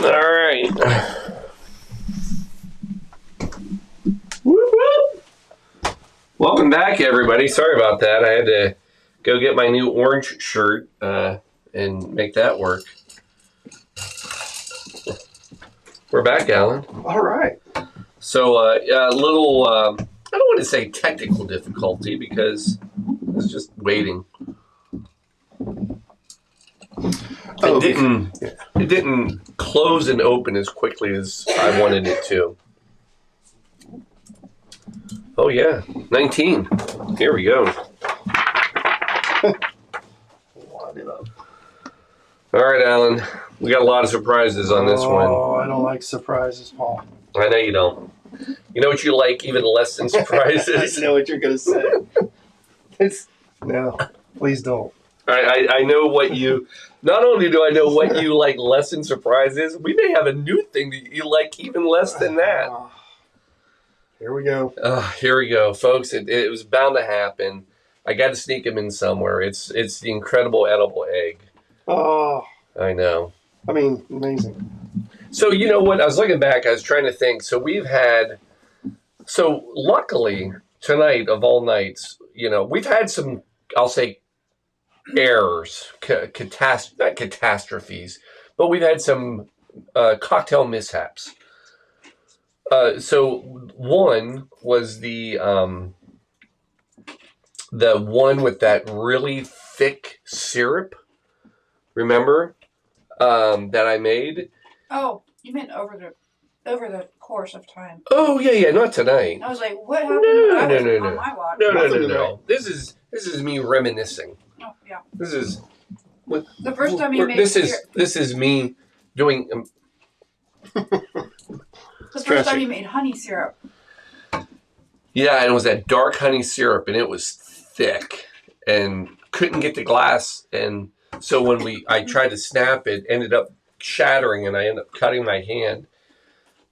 All right. Whoop, whoop. Welcome back, everybody. Sorry about that. I had to go get my new orange shirt and make that work. We're back, Alan. All right. So a little, I don't want to say technical difficulty because I was just waiting. It didn't close and open as quickly as I wanted it to. Oh yeah, 19. Here we go. All right, Alan. We got a lot of surprises on this one. Oh, I don't like surprises, Paul. I know you don't. You know what you like even less than surprises? I know what you're going to say. No, please don't. I know what you... Not only do I know what you like less than surprises, we may have a new thing that you like even less than that. Here we go. Here we go, folks. It was bound to happen. I got to sneak them in somewhere. It's the incredible edible egg. Oh. I know. I mean, amazing. So, you know what? I was looking back. I was trying to think. So, luckily, tonight of all nights, we've had some, I'll say, errors, not catastrophes, but we've had some cocktail mishaps. So, one was the one with that really thick syrup. Remember that I made? Oh, you meant over the course of time. Oh yeah, not tonight. I was like, what happened? No. On my watch. No. This is me reminiscing. Oh yeah. This is the first time you made. This is me doing. The first time you made honey syrup. Yeah, and it was that dark honey syrup, and it was thick, and couldn't get the glass, and so when I tried to snap it, ended up shattering, and I ended up cutting my hand.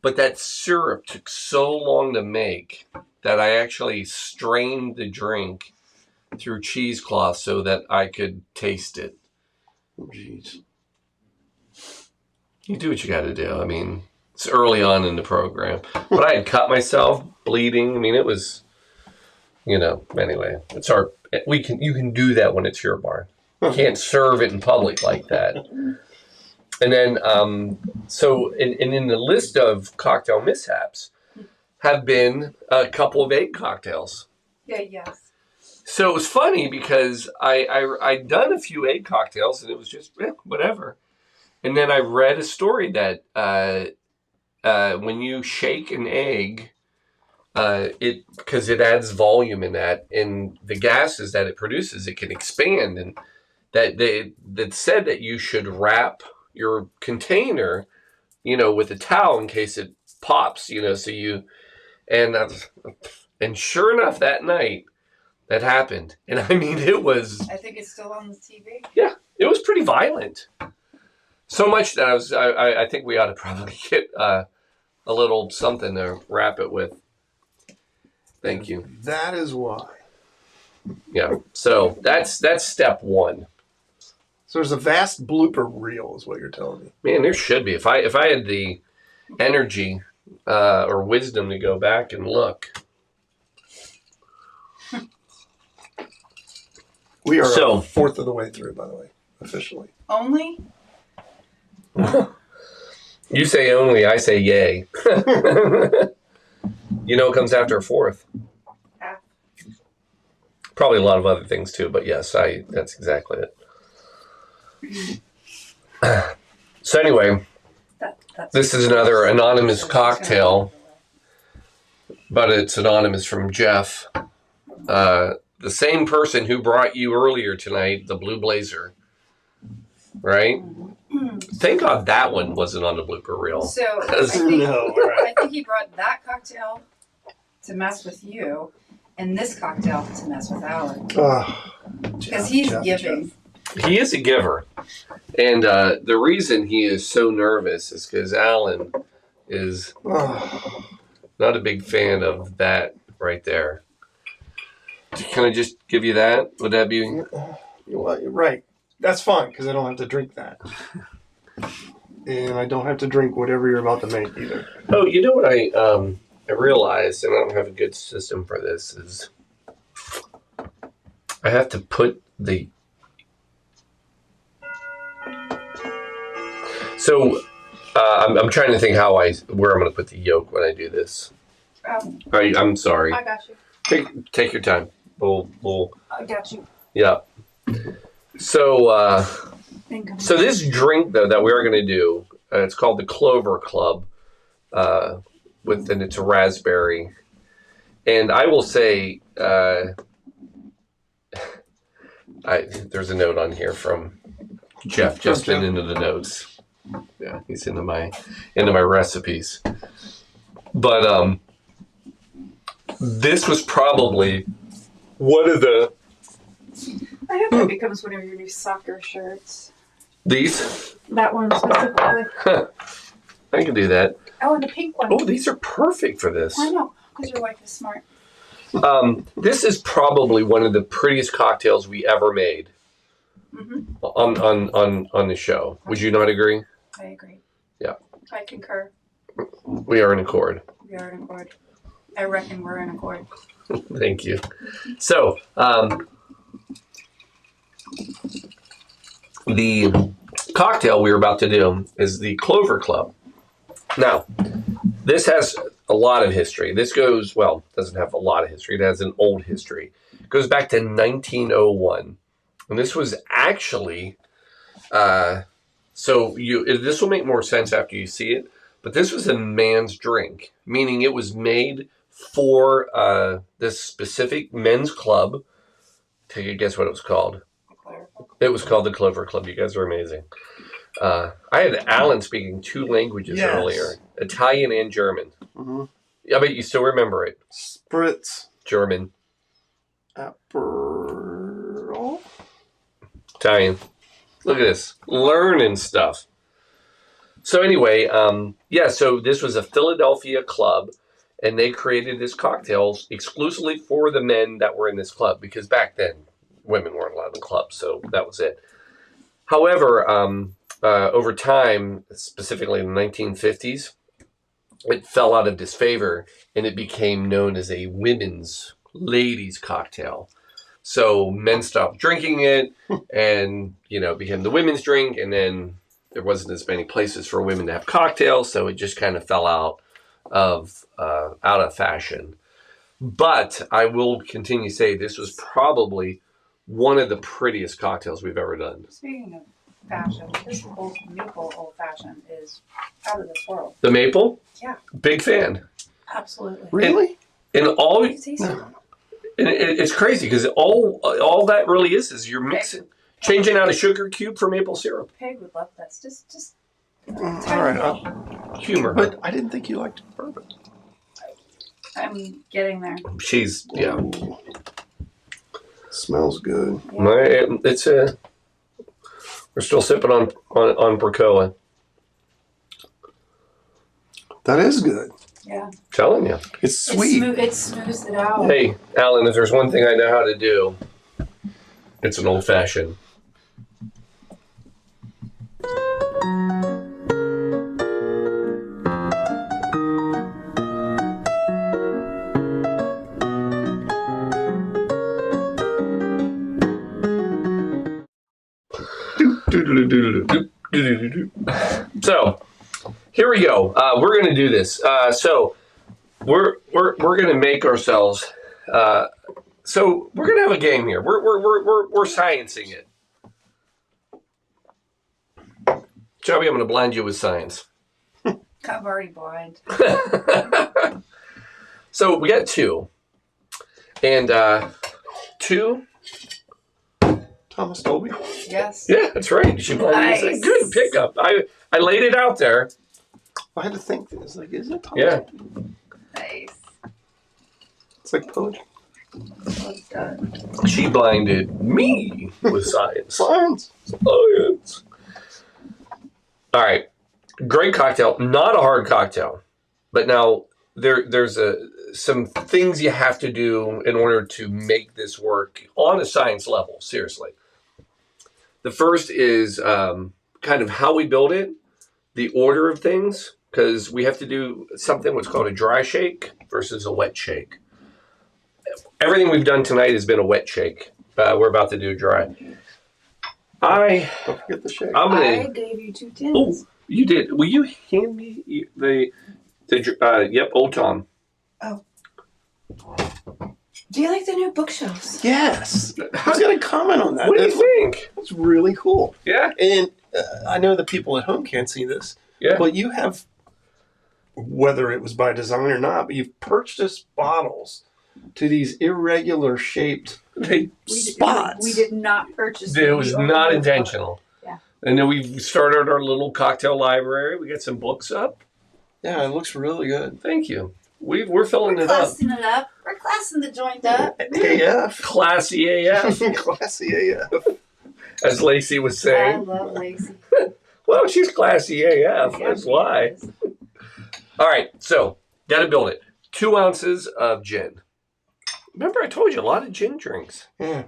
But that syrup took so long to make that I actually strained the drink through cheesecloth so that I could taste it. Jeez. You do what you got to do. I mean, it's early on in the program. But I had cut myself, bleeding. I mean, it was, anyway. It's you can do that when it's your bar. You can't serve it in public like that. And then, so in the list of cocktail mishaps have been a couple of egg cocktails. Yeah, yes. So it was funny because I'd done a few egg cocktails and it was just, whatever. And then I read a story that when you shake an egg, because it adds volume in that, and the gases that it produces, it can expand. And that said that you should wrap your container, with a towel in case it pops, and sure enough, that night that happened. And I mean, it was, I think it's still on the TV. Yeah, it was pretty violent. So much that I think we ought to probably get a little something to wrap it with. Thank you. That is why. Yeah. So that's step one. So there's a vast blooper reel, is what you're telling me. Man, there should be. If I had the energy or wisdom to go back and look. We are a fourth of the way through, by the way, officially. Only? You say only, I say yay. What comes after a fourth? Half. Probably a lot of other things too, but yes, that's exactly it. So anyway, this is another anonymous cocktail, but it's anonymous from Jeff. The same person who brought you earlier tonight, the Blue Blazer, right? Thank God that one wasn't on the blooper reel. So I think he brought that cocktail to mess with you, and this cocktail to mess with Alan. Because he's giving. He is a giver. And the reason he is so nervous is because Alan is not a big fan of that right there. Can I just give you that? Would that be... Well, you're right. That's fine, because I don't have to drink that. and I don't have to drink whatever you're about to make either. Oh, you know what I realized, and I don't have a good system for this, is I have to put the... So, I'm trying to think where I'm going to put the yolk when I do this. I'm sorry. I got you. Take your time. We'll I got you. Yeah. So this drink though that we're going to do, it's called the Clover Club, and it's a raspberry, and I will say, there's a note on here from Jeff. Jeff's been into the notes. Yeah, he's into my recipes, but this was probably one of the... I hope that becomes one of your new soccer shirts. These? That one specifically. I can do that. Oh, and the pink one. Oh, these are perfect for this. I know, because your wife is smart. This is probably one of the prettiest cocktails we ever made on the show. Would you not agree? I agree. Yeah. I concur. We are in accord. We are in accord. I reckon we're in accord. Thank you. So, the cocktail we're about to do is the Clover Club. Now, this has a lot of history. This goes, well, it doesn't have a lot of history. It has an old history. It goes back to 1901. And this was actually, this will make more sense after you see it, but this was a man's drink, meaning it was made for this specific men's club. Take a guess what it was called. It was called the Clover Club. You guys are amazing. I had Alan speaking 2 languages earlier, Italian and German. Mm-hmm. I bet you still remember it. Spritz. German. Aperol. Italian. Look at this. Learning stuff. So anyway, so this was a Philadelphia club, and they created this cocktails exclusively for the men that were in this club, because back then women weren't allowed in clubs, so that was it. However, over time, specifically in the 1950s, it fell out of disfavor, and it became known as a ladies' cocktail. So men stopped drinking it, and it became the women's drink, and then there wasn't as many places for women to have cocktails, so it just kind of fell out of fashion. But I will continue to say this was probably one of the prettiest cocktails we've ever done. Speaking of fashion, this maple old fashioned is out of this world. The maple? Yeah. Big fan. Absolutely. Really? And all... No. And it's crazy because all that really is you're mixing, changing out a sugar cube for maple syrup. Peg would love this. Just all right. Humor. But I didn't think you liked bourbon. I'm getting there. She's, yeah. Ooh. Smells good. Yeah. We're still sipping on Bracoa. That is good. Yeah. Telling you. It's sweet. It smooths it out. Hey, Alan, if there's one thing I know how to do, it's an old fashioned. So, here we go. We're going to do this. So, we're going to make ourselves. So, we're going to have a game here. We're sciencing it. Chubby, I'm going to blind you with science. I'm already blind. So, we got 2. And 2. Thomas Dolby? Yes. Yeah, that's right. She blinded me. Nice. Good pickup. I laid it out there. I had to think this. Like, is it Thomas? Yeah. Nice. It's like poetry. Well done. She blinded me with science. Science. Science. All right. Great cocktail. Not a hard cocktail. But now there's some things you have to do in order to make this work on a science level. Seriously. The first is kind of how we build it. the order of things because we have to do something what's called a dry shake versus a wet shake. Everything we've done tonight has been a wet shake. We're about to do dry. Don't forget the shake. I gave you 2 tins. Oh, you did. Will you hand me the Old Tom. Oh. Do you like the new bookshelves? Yes. I was going to comment on that. What do you think? It's really cool. Yeah. And I know the people at home can't see this. Yeah. But you have, whether it was by design or not, but you've purchased bottles to these irregular shaped spots. We did not purchase it. It was not intentional. Yeah. And then we've started our little cocktail library. We got some books up. Yeah, it looks really good. Thank you. We're filling it up. Classing it up. We're classing the joint up. AF. Classy AF. Classy AF. As Lacey was I saying. love Lacey. Well, she's classy AF. Yeah, That's why. All right, so got to build it. 2 ounces of gin. Remember, I told you a lot of gin drinks. Yeah.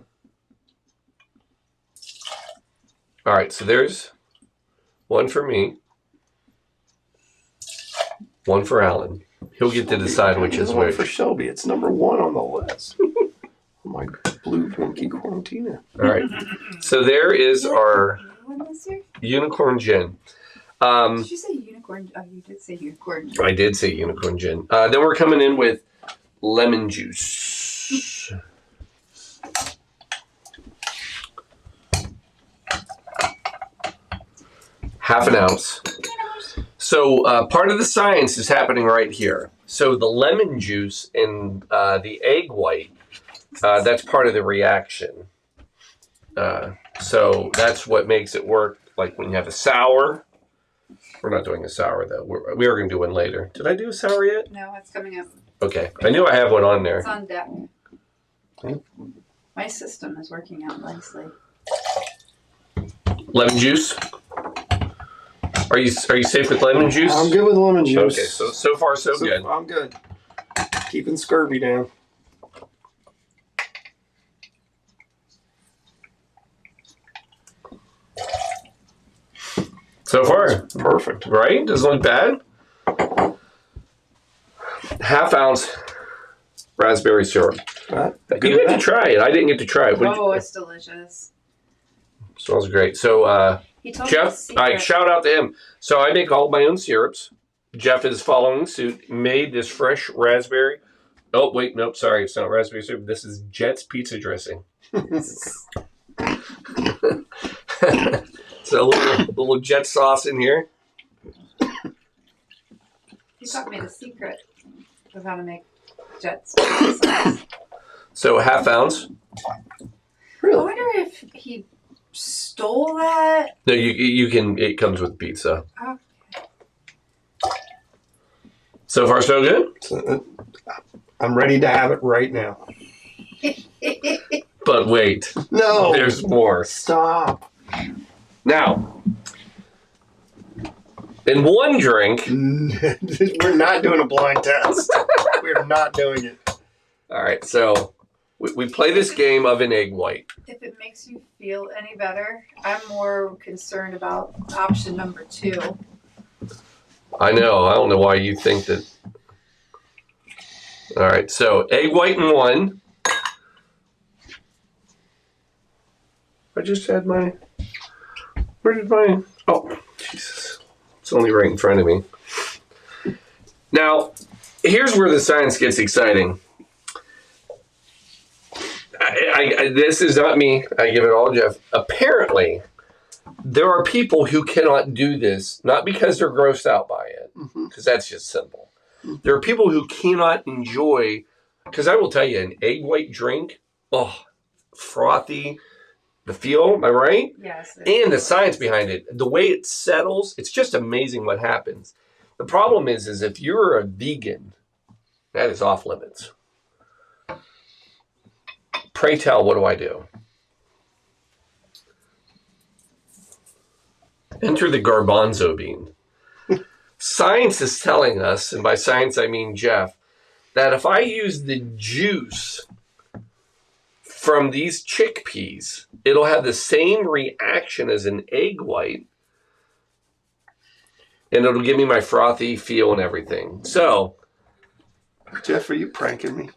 All right, so there's one for me, one for Alan. He'll get to decide which is one which. for Shelby. It's number 1 on the list. My blue Winky Quarantina. All right, so there is our This year? unicorn gin. Did you say unicorn? Oh, you did say unicorn. I did say unicorn gin. Then we're coming in with lemon juice. Half an ounce. So part of the science is happening right here. So the lemon juice and the egg white, that's part of the reaction. So that's what makes it work. Like when you have a sour. We're not doing a sour though. We are going to do one later. Did I do a sour yet? No, it's coming up. Okay. I knew I have one on there. It's on deck. Okay. My system is working out nicely. Lemon juice. Are you safe with lemon juice? I'm good with lemon juice. Okay, so far so good. I'm good. Keeping scurvy down. So far, Perfect. right? Doesn't look bad. Half ounce raspberry syrup. Right. You get to try it. I didn't get to try it. It's delicious. Smells great. So He told me Jeff, the I secret. shout out to him. So I make all my own syrups. Jeff is following suit. Made this fresh raspberry. Oh wait, nope, sorry, it's not raspberry syrup. This is Jet's pizza dressing. So a little Jet sauce in here. He taught me the secret of how to make Jets sauce. So half ounce. I wonder if he stole that. No, you can. It comes with pizza. Oh. So far, so good. So, I'm ready to have it right now. But wait, No. there's more. Stop. Now, in one drink. We're not doing a blind test. We're not doing it. All right, so we play this game of an egg white. If it makes you feel any better, I'm more concerned about option number 2. I know. I don't know why you think that. All right, so egg white in one. I just had my. Where did my? Oh, Jesus! It's only right in front of me. Now, here's where the science gets exciting. This is not me. I give it all Jeff. Apparently, there are people who cannot do this, not because they're grossed out by it, because that's just simple. There are people who cannot enjoy, because I will tell you, an egg white drink, frothy, the feel, am I right? Yes. And the science behind it, the way it settles, it's just amazing what happens. The problem is if you're a vegan, that is off limits. Pray tell, what do I do? Enter the garbanzo bean. Science is telling us, and by science I mean Jeff, that if I use the juice from these chickpeas, it'll have the same reaction as an egg white. and it'll give me my frothy feel and everything. So, Jeff, are you pranking me?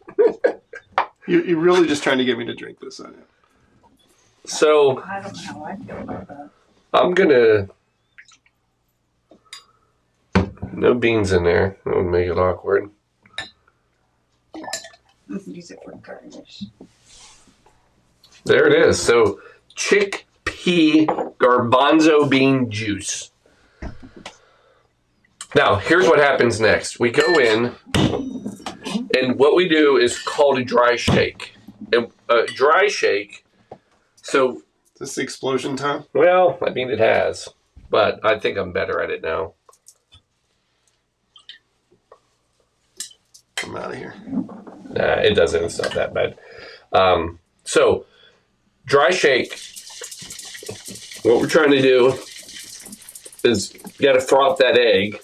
You're really just trying to get me to drink this, aren't you? So I don't know how I feel about that. I'm gonna. No beans in there. That would make it awkward. You can use it for garnish. There it is. So chickpea garbanzo bean juice. Now, here's what happens next. We go in, and what we do is called a dry shake. And a dry shake, so... Is this the explosion time? Well, I mean, it has. But I think I'm better at it now. I'm out of here. Nah, it doesn't. It's not that bad. So, dry shake, what we're trying to do is you got to froth that egg.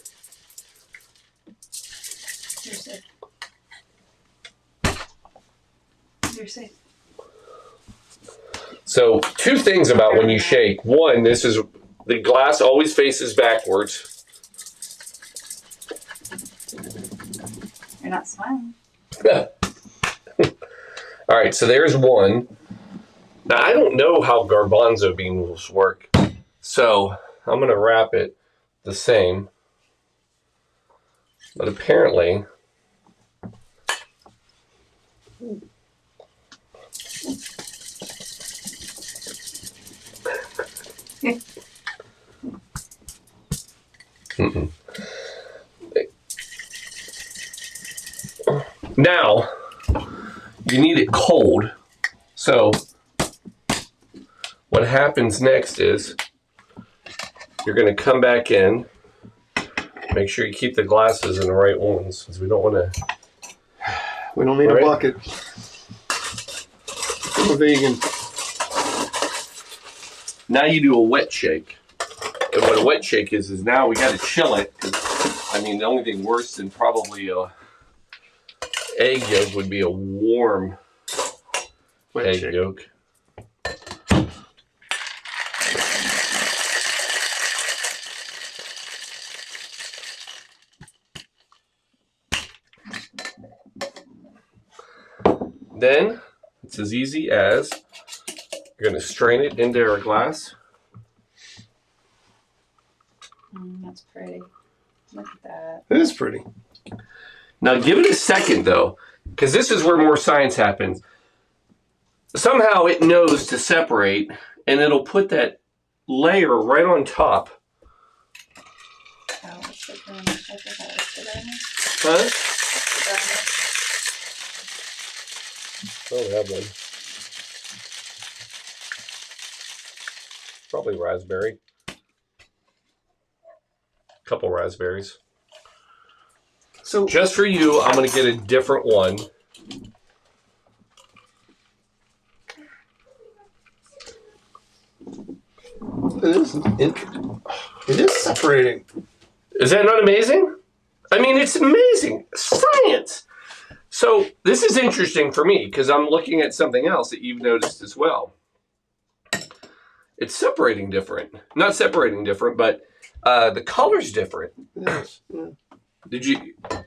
You're safe. So, two things about when you shake. One, this is the glass always faces backwards. You're not smiling. All right, so there's one. Now, I don't know how garbanzo beans work, so I'm going to wrap it the same. But apparently... Now, you need it cold. So, what happens next is you're going to come back in. Make sure you keep the glasses in the right ones because we don't want to. We don't need a bucket. I'm a vegan. Now you do a wet shake. And what a wet shake is now we got to chill it. I mean, the only thing worse than probably a egg yolk would be a warm egg yolk. Then it's as easy as you're going to strain it into our glass. That's pretty. Look at that. It is pretty. Now give it a second though, because this is where more science happens. Somehow it knows to separate, and it'll put that layer right on top. Oh, what's the garnish? I forgot what's the garnish. Huh? What's the garnish? Oh, we have one. Probably raspberry. Couple raspberries. So just for you, I'm going to get a different one. It is separating. Is that not amazing? I mean, it's amazing. Science. So this is interesting for me because I'm looking at something else that you've noticed as well. It's separating different. Not separating different, but the color's different. Yes. Yeah.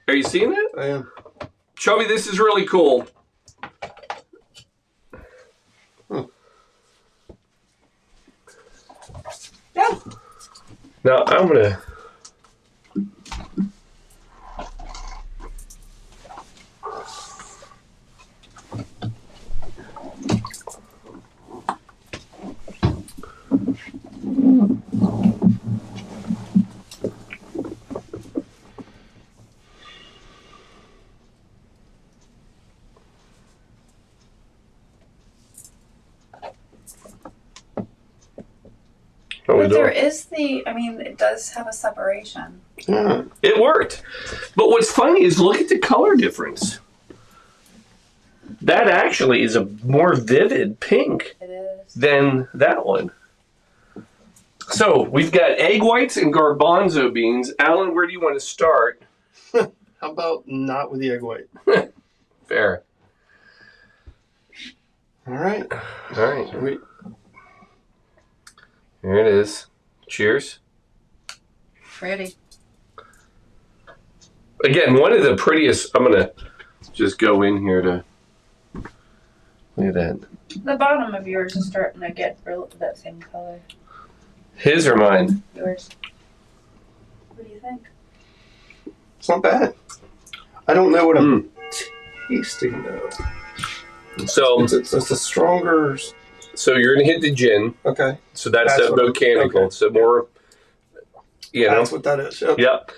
Are you seeing it? I am. Shelby, this is really cool. Yeah. Now I'm gonna. But there is it does have a separation. Yeah. It worked. But what's funny is look at the color difference. That actually is a more vivid pink than that one. So we've got egg whites and garbanzo beans. Alan, where do you want to start? How about not with the egg white? Fair. All right. All right. Here it is. Cheers. Pretty. Again, one of the prettiest. I'm gonna just go in here to look at that. The bottom of yours is starting to get that same color. His or mine? Yours. What do you think? It's not bad. I don't know what I'm tasting though. So it's a stronger. So you're gonna hit the gin. Okay. So that's the botanical. Okay. So more. You know. That's what that is. Yep. Yep.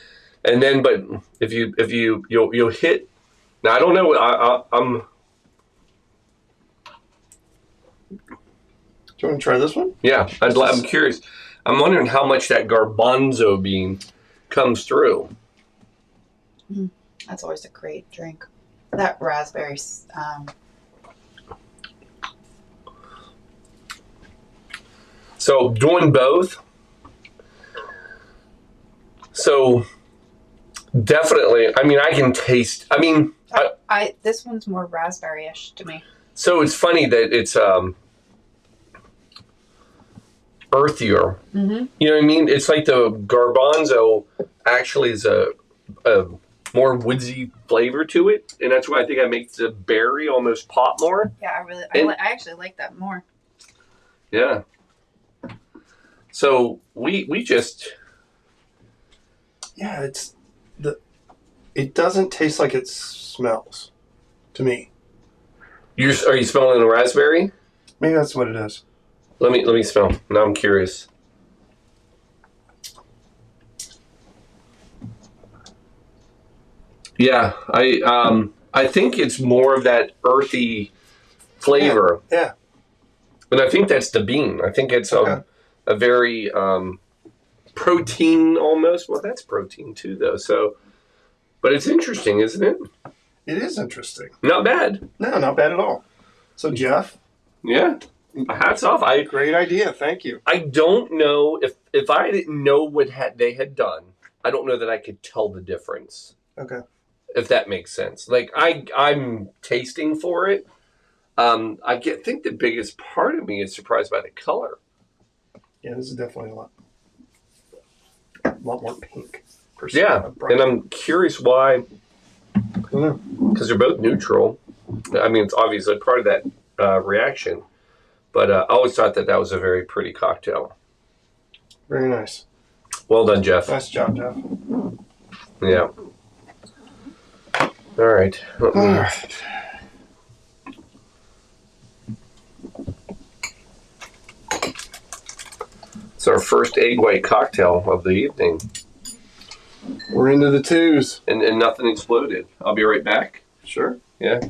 And then, but if you'll hit. Now I don't know. I'm. Do you want to try this one? Yeah, I'm curious. I'm wondering how much that garbanzo bean comes through. That's always a great drink. That raspberry. So doing both. So definitely, I mean, I can taste. I mean, this one's more raspberry-ish to me. So it's funny that it's earthier. Mm-hmm. You know what I mean? It's like the garbanzo actually is a more woodsy flavor to it, and that's why I think I make the berry almost pop more. Yeah, I actually like that more. Yeah. So we just. Yeah, it doesn't taste like it smells to me. Are you smelling the raspberry? Maybe that's what it is. Let me smell. Now I'm curious. Yeah, I think it's more of that earthy flavor. Yeah. And I think that's the bean. I think it's a very protein almost. Well, that's protein too, though. So, but it's interesting, isn't it? It is interesting. Not bad. No, not bad at all. So, Jeff. Yeah. Hats off. Great idea. Thank you. I don't know if I didn't know what they had done. I don't know that I could tell the difference. Okay. If that makes sense. Like I'm tasting for it. Think the biggest part of me is surprised by the color. Yeah, this is definitely a lot more pink. Yeah, and I'm curious why. Because they're both neutral. I mean, it's obviously part of that reaction. But I always thought that was a very pretty cocktail. Very nice. Well done, Jeff. Nice job, Jeff. Yeah. All right. All right. It's our first egg white cocktail of the evening. We're into the twos. And nothing exploded. I'll be right back. Sure. Yeah.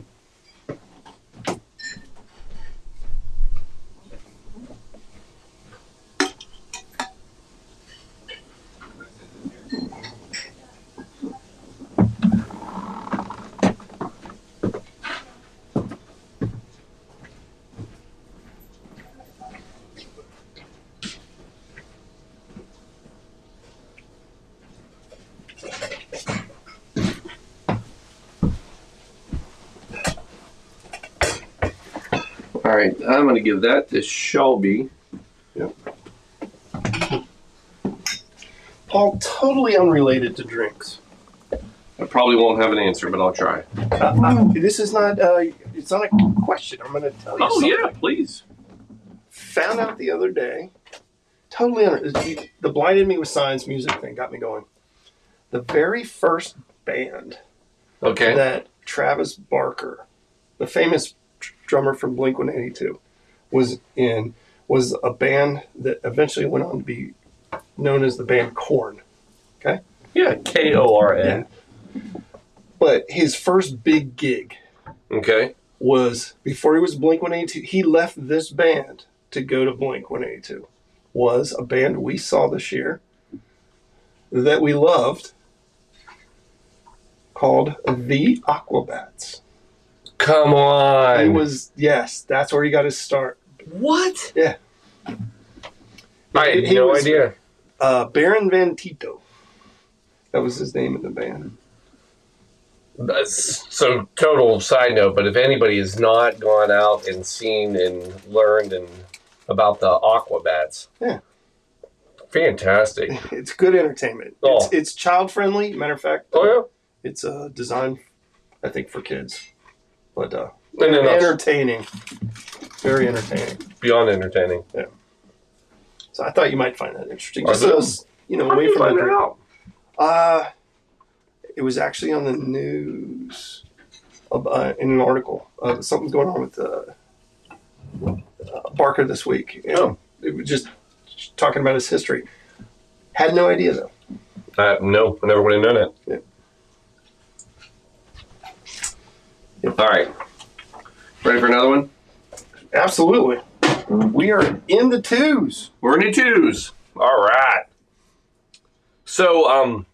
All right, I'm going to give that to Shelby. Yep. Paul, totally unrelated to drinks. I probably won't have an answer, but I'll try. This is not, it's not a question. I'm going to tell you something. Oh, yeah, please. Found out the other day, totally, the blinded me with science music thing got me going. The very first band that Travis Barker, the famous drummer from Blink-182, was a band that eventually went on to be known as the band Korn. Okay? Yeah, Korn. Yeah. But his first big gig was, before he was Blink-182, he left this band to go to Blink-182, was a band we saw this year that we loved called The Aquabats. Come on. It was, yes, that's where he got his start. What? Yeah. I had no idea. Baron Van Tito. That was his name in the band. So, total side note, but if anybody has not gone out and seen and learned about the Aquabats, fantastic. It's good entertainment. It's child friendly. Matter of fact, It's designed, I think, for kids, but entertaining, very entertaining, beyond entertaining. Yeah. So I thought you might find that interesting. Just so, how do you find it out? It was actually on the news in an article. Something's going on with Barker this week. And it was just talking about his history. Had no idea, though. No, I never would have known it. Yeah. Yep. All right. Ready for another one? Absolutely. We are in the twos. We're in the twos. All right. So,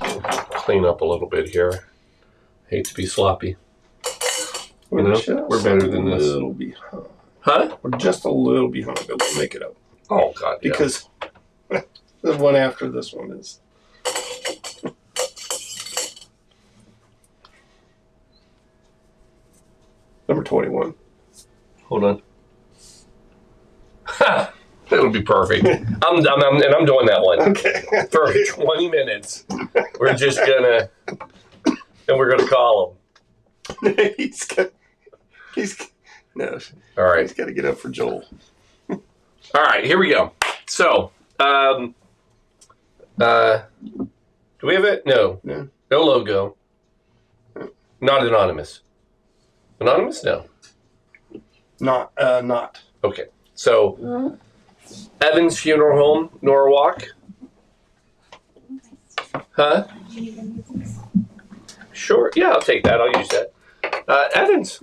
clean up a little bit here. Hate to be sloppy. We're better than this. A little behind. Huh? We're just a little behind, but we'll make it up. Oh, God. Yeah. Because the one after this one is. Number 21. Hold on. Ha! It'll be perfect. I'm doing that one. Okay. For 20 minutes. We're just gonna, and we're gonna call him. No. All right. He's got to get up for Joel. All right, here we go. So, do we have it? No. No. No logo. Not anonymous. Anonymous? No. Not. Okay. So, Evans Funeral Home, Norwalk. Huh? Sure. Yeah, I'll take that. I'll use that. Evans,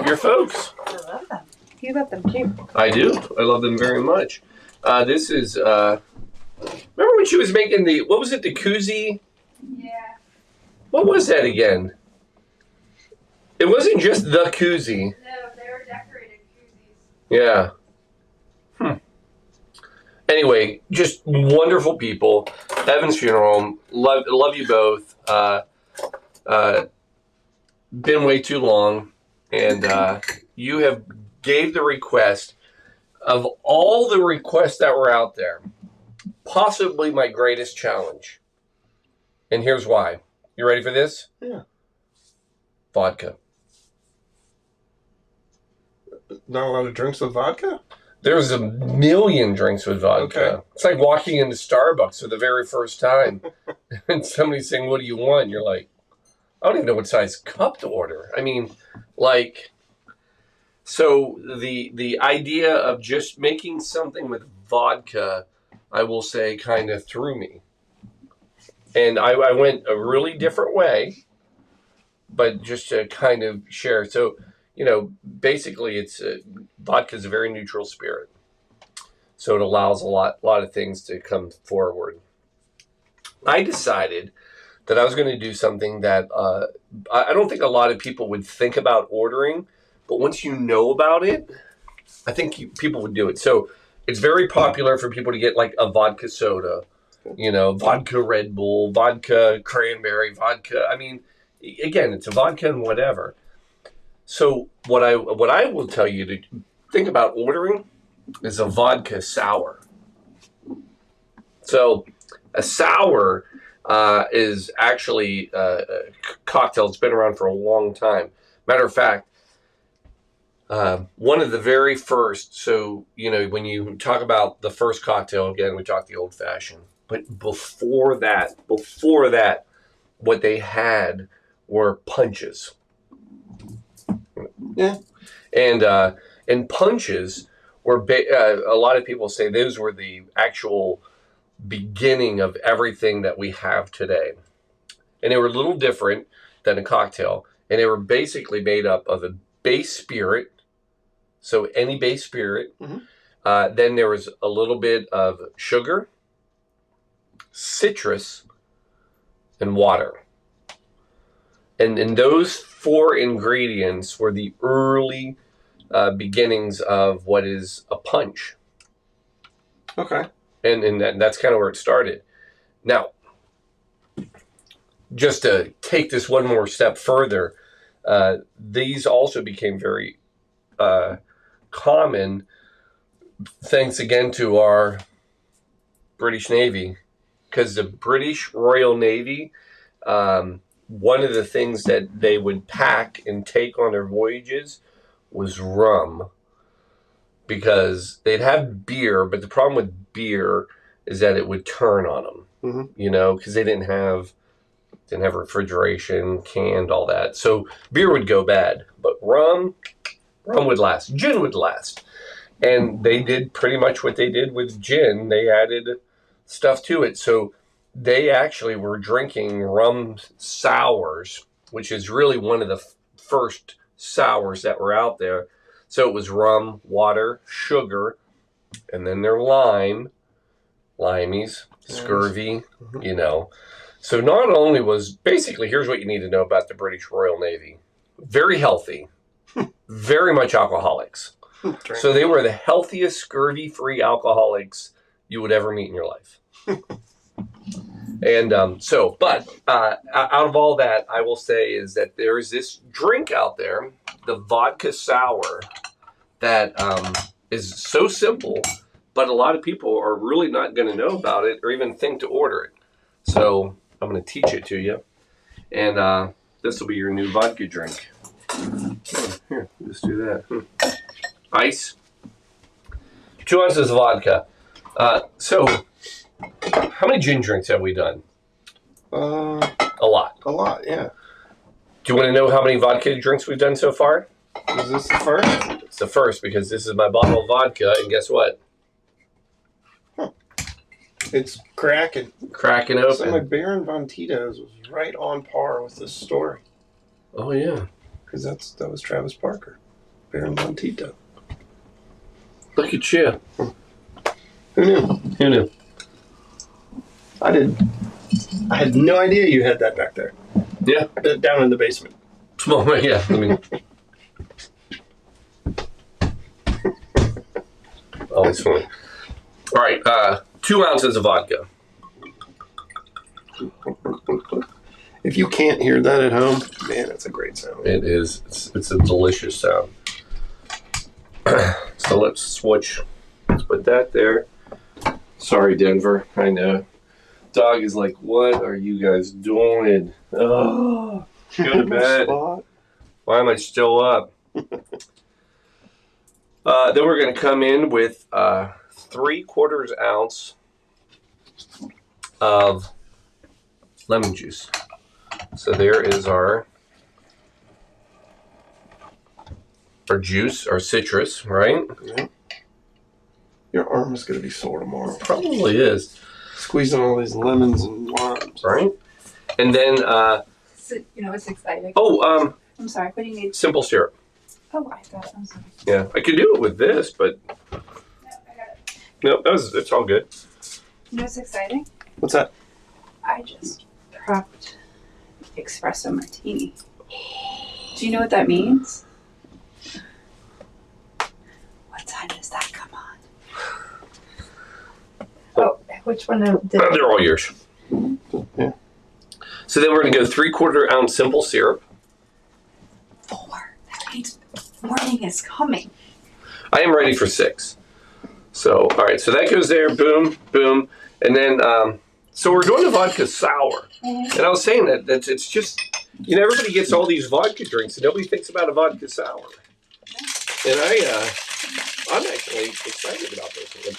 your folks. I love them. You love them too. I do. I love them very much. This is, remember when she was making what was it, the koozie? Yeah. What was that again? It wasn't just the koozie. No, they were decorated koozies. Yeah. Anyway, just wonderful people. Evans Funeral Home. Love you both. Been way too long. And you have gave the request of all the requests that were out there. Possibly my greatest challenge. And here's why. You ready for this? Yeah. Vodka. Not a lot of drinks with vodka? There's a million drinks with vodka. Okay. It's like walking into Starbucks for the very first time. And somebody's saying, what do you want? And you're like, I don't even know what size cup to order. I mean, like, so the idea of just making something with vodka, I will say, kind of threw me. And I went a really different way, but just to kind of share. So, basically vodka is a very neutral spirit. So it allows a lot of things to come forward. I decided that I was going to do something that I don't think a lot of people would think about ordering, but once you know about it, I think people would do it. So it's very popular for people to get like a vodka soda, vodka Red Bull, vodka cranberry, vodka. I mean, again, it's a vodka and whatever. So what I will tell you to think about ordering is a vodka sour. So a sour is actually a cocktail that's been around for a long time. Matter of fact, one of the very first, so, when you talk about the first cocktail, again, we talk the old fashioned, but before that, what they had were punches. Yeah. And punches were, a lot of people say those were the actual beginning of everything that we have today. And they were a little different than a cocktail. And they were basically made up of a base spirit. So any base spirit. Mm-hmm. Then there was a little bit of sugar, citrus, and water. And those four ingredients were the early beginnings of what is a punch. Okay. And that's kind of where it started. Now, just to take this one more step further, these also became very common, thanks again to our British Navy because the British Royal Navy, one of the things that they would pack and take on their voyages was rum. Because they'd have beer, but the problem with beer is that it would turn on them. Mm-hmm. You know, because they didn't have refrigeration, canned, all that. So beer would go bad, but rum would last. Gin would last. And they did pretty much what they did with gin. They added stuff to it. So they actually were drinking rum sours, which is really one of the first sours that were out there. So it was rum, water, sugar, and then their limeys, scurvy, you know. So not only was, basically, here's what you need to know about the British Royal Navy. Very healthy, very much alcoholics. So they were the healthiest scurvy-free alcoholics you would ever meet in your life. And but out of all that, I will say is that there is this drink out there, the vodka sour, that is so simple, but a lot of people are really not going to know about it or even think to order it. So I'm going to teach it to you, and this will be your new vodka drink. Here, just do that. Ice. 2 ounces of vodka. So, how many gin drinks have we done? A lot. A lot, yeah. Do you want to know how many vodka drinks we've done so far? Is this the first? It's the first because this is my bottle of vodka, and guess what? Huh. It's cracking. Cracking open. So my Baron von Tito's was right on par with this story. Oh, yeah. Because that was Travis Parker. Baron von Tito. Look at you. Who knew? Who knew? I had no idea you had that back there. Yeah. Down in the basement. Small, yeah. I mean, always funny. All right, 2 ounces of vodka. If you can't hear that at home, man, that's a great sound. It is. It's a delicious sound. So let's switch. Let's put that there. Sorry, Denver. I know. Dog is like, what are you guys doing? Oh, go to bed. Why am I still up? Then we're going to come in with 3/4 ounce of lemon juice. So there is our juice, our citrus, right? Yeah. Your arm is going to be sore tomorrow. Probably is. Squeezing all these lemons and limes. Right? And then... you know, it's exciting. Oh, I'm sorry, what do you need? simple syrup. Oh, I got it. I'm sorry. Yeah, I could do it with this, but... No, I got it. No, it's all good. You know what's exciting? What's that? I just prepped espresso martini. Do you know what that means? What time does that come on? Oh, which one did They're all yours. Yeah. So then we're going to go 3/4 ounce simple syrup. 4. That means morning is coming. I am ready for 6. So, all right. So that goes there. Boom, boom. And then, so we're doing the vodka sour. Mm-hmm. And I was saying that it's just, you know, everybody gets all these vodka drinks and nobody thinks about a vodka sour. And I'm actually excited about this one.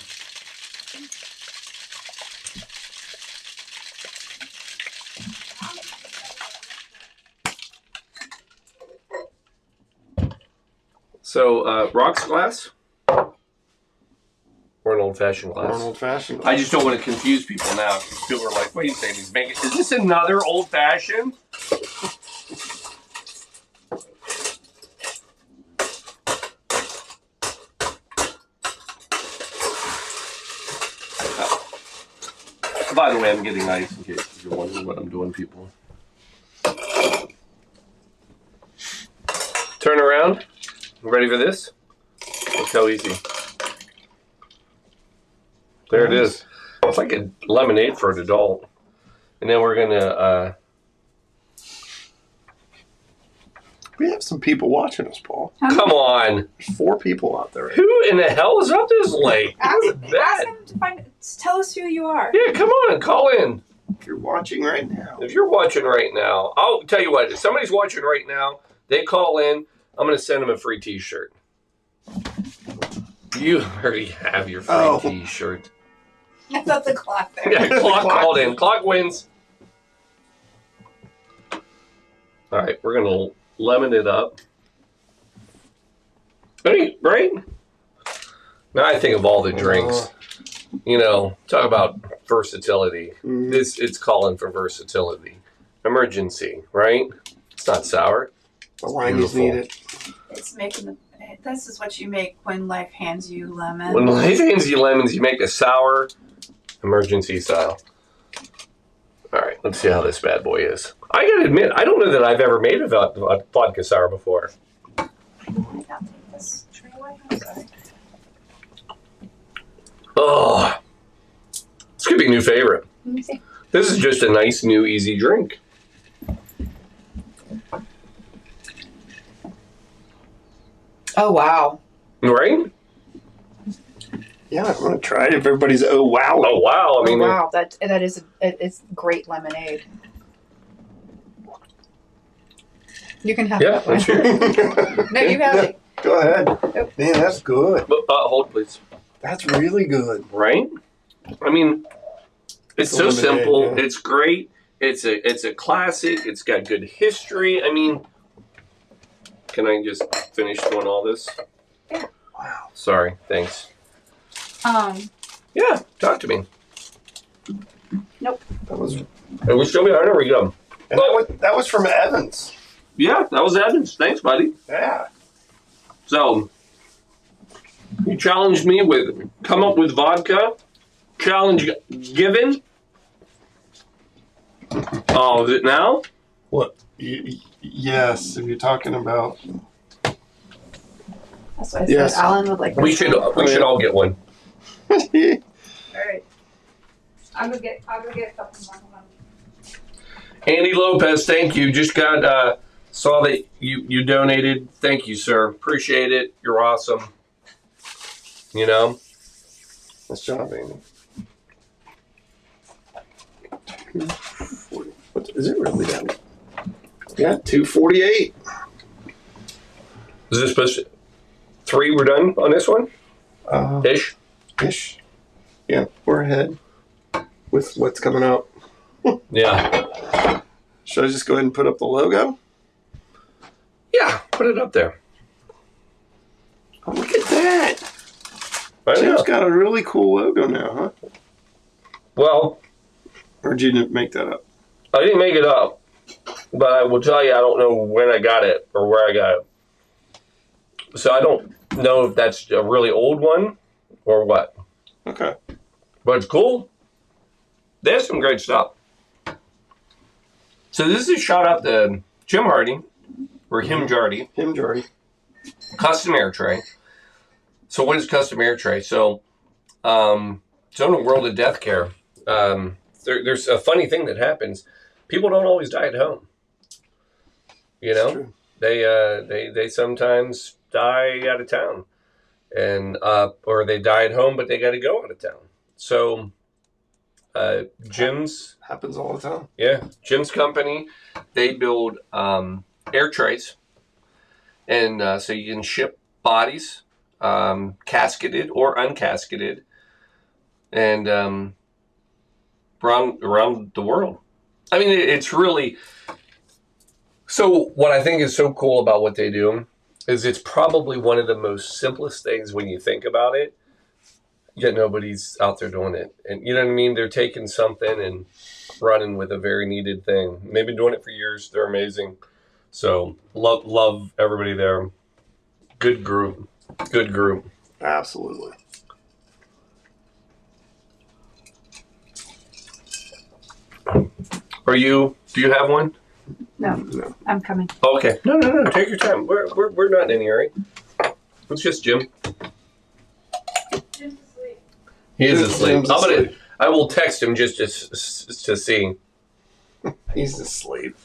So, rocks glass or an old-fashioned glass? Or an old-fashioned glass. I just don't want to confuse people now. People are like, wait a second, is this another old-fashioned? By the way, I'm getting ice in case you're wondering what I'm doing, people. Turn around. Ready for this? Look how easy. There it is. It's like a lemonade for an adult. And then we're going to... We have some people watching us, Paul. Come on. There's 4 people out there. Who in the hell is up this late? Ask them to find tell us who you are. Yeah, come on, call in. If you're watching right now. If you're watching right now, I'll tell you what. If somebody's watching right now, they call in. I'm going to send them a free T-shirt. You already have your free T-shirt. I thought the clock there. Yeah, clock called in. Clock wins. All right, we're going to lemon it up. Right? Now I think of all the drinks. You know, talk about versatility. It's calling for versatility. Emergency, right? It's not sour. The limeys need it. It's making this is what you make when life hands you lemons. When life hands you lemons, you make a sour emergency style. All right, let's see how this bad boy is. I gotta admit, I don't know that I've ever made a vodka sour before. I'll take this tray away. I'm sorry. Oh, this could be a new favorite. Let me see. This is just a nice, new, easy drink. Oh, wow. Right? Yeah, I want to try it if everybody's wow. Oh, wow. I mean, wow. It's great lemonade. You can have that one. Sure. No, you have it. Go ahead. Nope. Man, that's good. Hold, please. That's really good. Right? I mean, it's so lemonade, simple. yeah. It's great. It's a classic. It's got good history. I mean, can I just finish doing all this? Yeah. Wow. Sorry. Thanks. Yeah. Talk to me. Nope. That was. Are we still behind? Or are we good? And that was from Evans. Yeah, that was Evans. Thanks, buddy. Yeah. So, you challenged me with come up with vodka. Challenge given. Oh, is it now? What? Yes, if you're talking about. That's what I said. Alan would like. We should all get one. All right. I'm gonna get a couple more. Andy Lopez, thank you. Just got saw that you donated. Thank you, sir. Appreciate it. You're awesome. You know. Nice job, Andy. What is it really that? Yeah, 248. Is this supposed to 3? We're done on this one. Ish. Yeah, we're ahead with what's coming up. Yeah. Should I just go ahead and put up the logo? Yeah, put it up there. Oh, look at that. I know. Jim's got a really cool logo now, huh? Well, or did you make that up? I didn't make it up, but I will tell you I don't know when I got it or where I got it. So I don't know if that's a really old one or what. Okay. But it's cool. There's some great stuff. So this is a shout out to Jim Hardy, or Him Jardy. Him Jardy. Custom air tray. So what is custom air tray? So it's in a world of death care. There's a funny thing that happens. People don't always die at home. You know, they sometimes die out of town, and or they die at home, but they got to go out of town. So Jim's happens all the time. Yeah, Jim's company, they build air trays, and so you can ship bodies, casketed or uncasketed, and around the world. I mean, it's really. So what I think is so cool about what they do is it's probably one of the most simplest things when you think about it, yet nobody's out there doing it. And you know what I mean? They're taking something and running with a very needed thing. They've been doing it for years. They're amazing. So love everybody there. Good group. Good group. Absolutely. Do you have one? No. I'm coming. Oh, okay. No. Take your time. We're not in any hurry. It's just Jim. Jim's asleep. He is asleep. Asleep. I will text him just to see. He's asleep.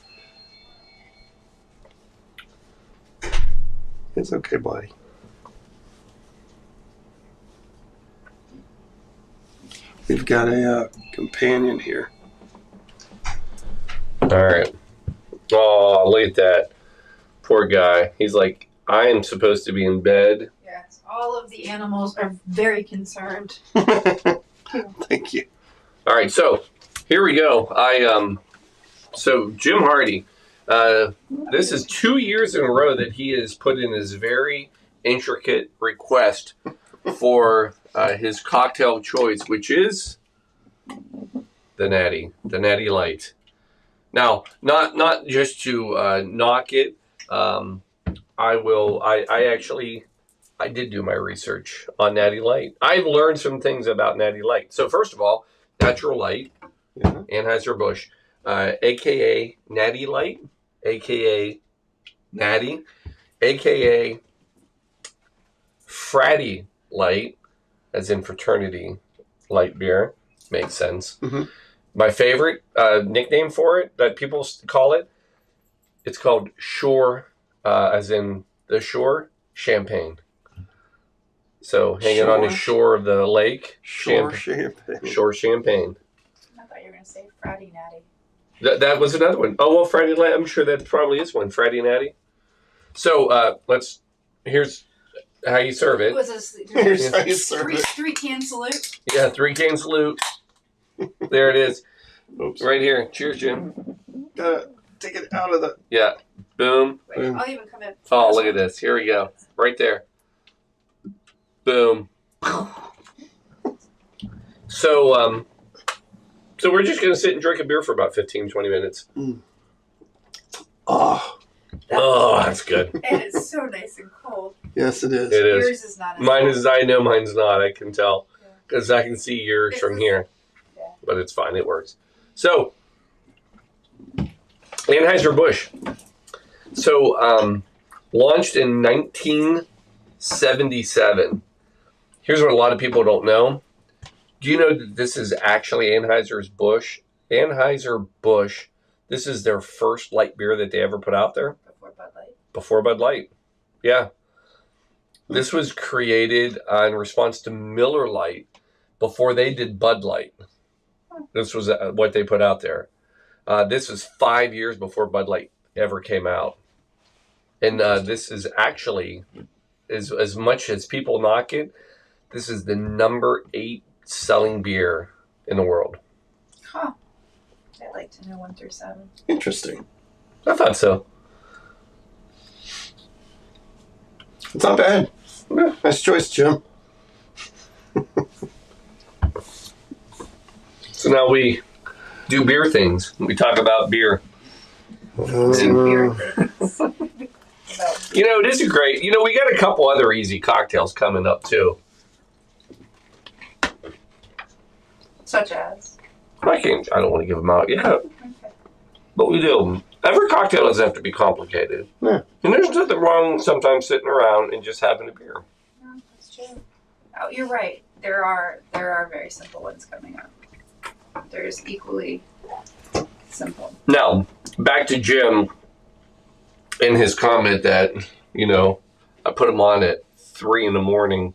It's okay, buddy. We've got a companion here. All right. Oh, look at that. Poor guy. He's like, I am supposed to be in bed. Yes, all of the animals are very concerned. Thank you. All right, so here we go. So Jim Hardy, this is 2 years in a row that he has put in his very intricate request for his cocktail choice, which is the Natty Light. Now, not just to knock it. I did do my research on Natty Light. I've learned some things about Natty Light. So first of all, Natural Light, Anheuser-Busch, a.k.a. Natty Light, a.k.a. Natty, a.k.a. Fratty Light, as in fraternity light beer. Makes sense. Mm-hmm. My favorite nickname for it that people call it, it's called Shore, as in the shore, champagne. So hanging on the shore of the lake, champagne. Shore champagne. I thought you were going to say Fratty Natty. That was another one. Oh, well, Fratty Natty, I'm sure that probably is one. Fratty Natty. So here's how you serve it. Here's how you serve it. 3-can salute. Yeah, 3-can salute. There it is. Oops. Right here. Cheers, Jim. Gotta take it out of the... Yeah. Boom. Wait, Boom. I'll even come in. Oh, look at this. Here we go. Right there. Boom. So we're just going to sit and drink a beer for about 15, 20 minutes. Mm. Oh. That's good. And it's so nice and cold. Yes, it is. It is. Yours is not as Mine cold. is, I know mine's not. I can tell. Because I can see yours from here. Yeah. But it's fine. It works. So, Anheuser-Busch. So, launched in 1977. Here's what a lot of people don't know. Do you know that this is actually Anheuser-Busch? Anheuser-Busch, this is their first light beer that they ever put out there. Before Bud Light. Before Bud Light. Yeah. This was created in response to Miller Lite before they did Bud Light. This was what they put out there. This was 5 years before Bud Light ever came out. And this is actually, as much as people knock it, this is the number 8 selling beer in the world. Huh. I'd like to know 1 through 7. Interesting. I thought so. It's not bad. Yeah, nice choice, Jim. So now we do beer things. We talk about beer. Beer things. It is great. We got a couple other easy cocktails coming up too. Such as? I don't want to give them out yet. Okay. But we do. Every cocktail doesn't have to be complicated. Yeah. And there's nothing wrong sometimes sitting around and just having a beer. No, that's true. Oh, you're right. There are very simple ones coming up. There's equally simple. Now, back to Jim and his comment that, I put him on at 3 a.m.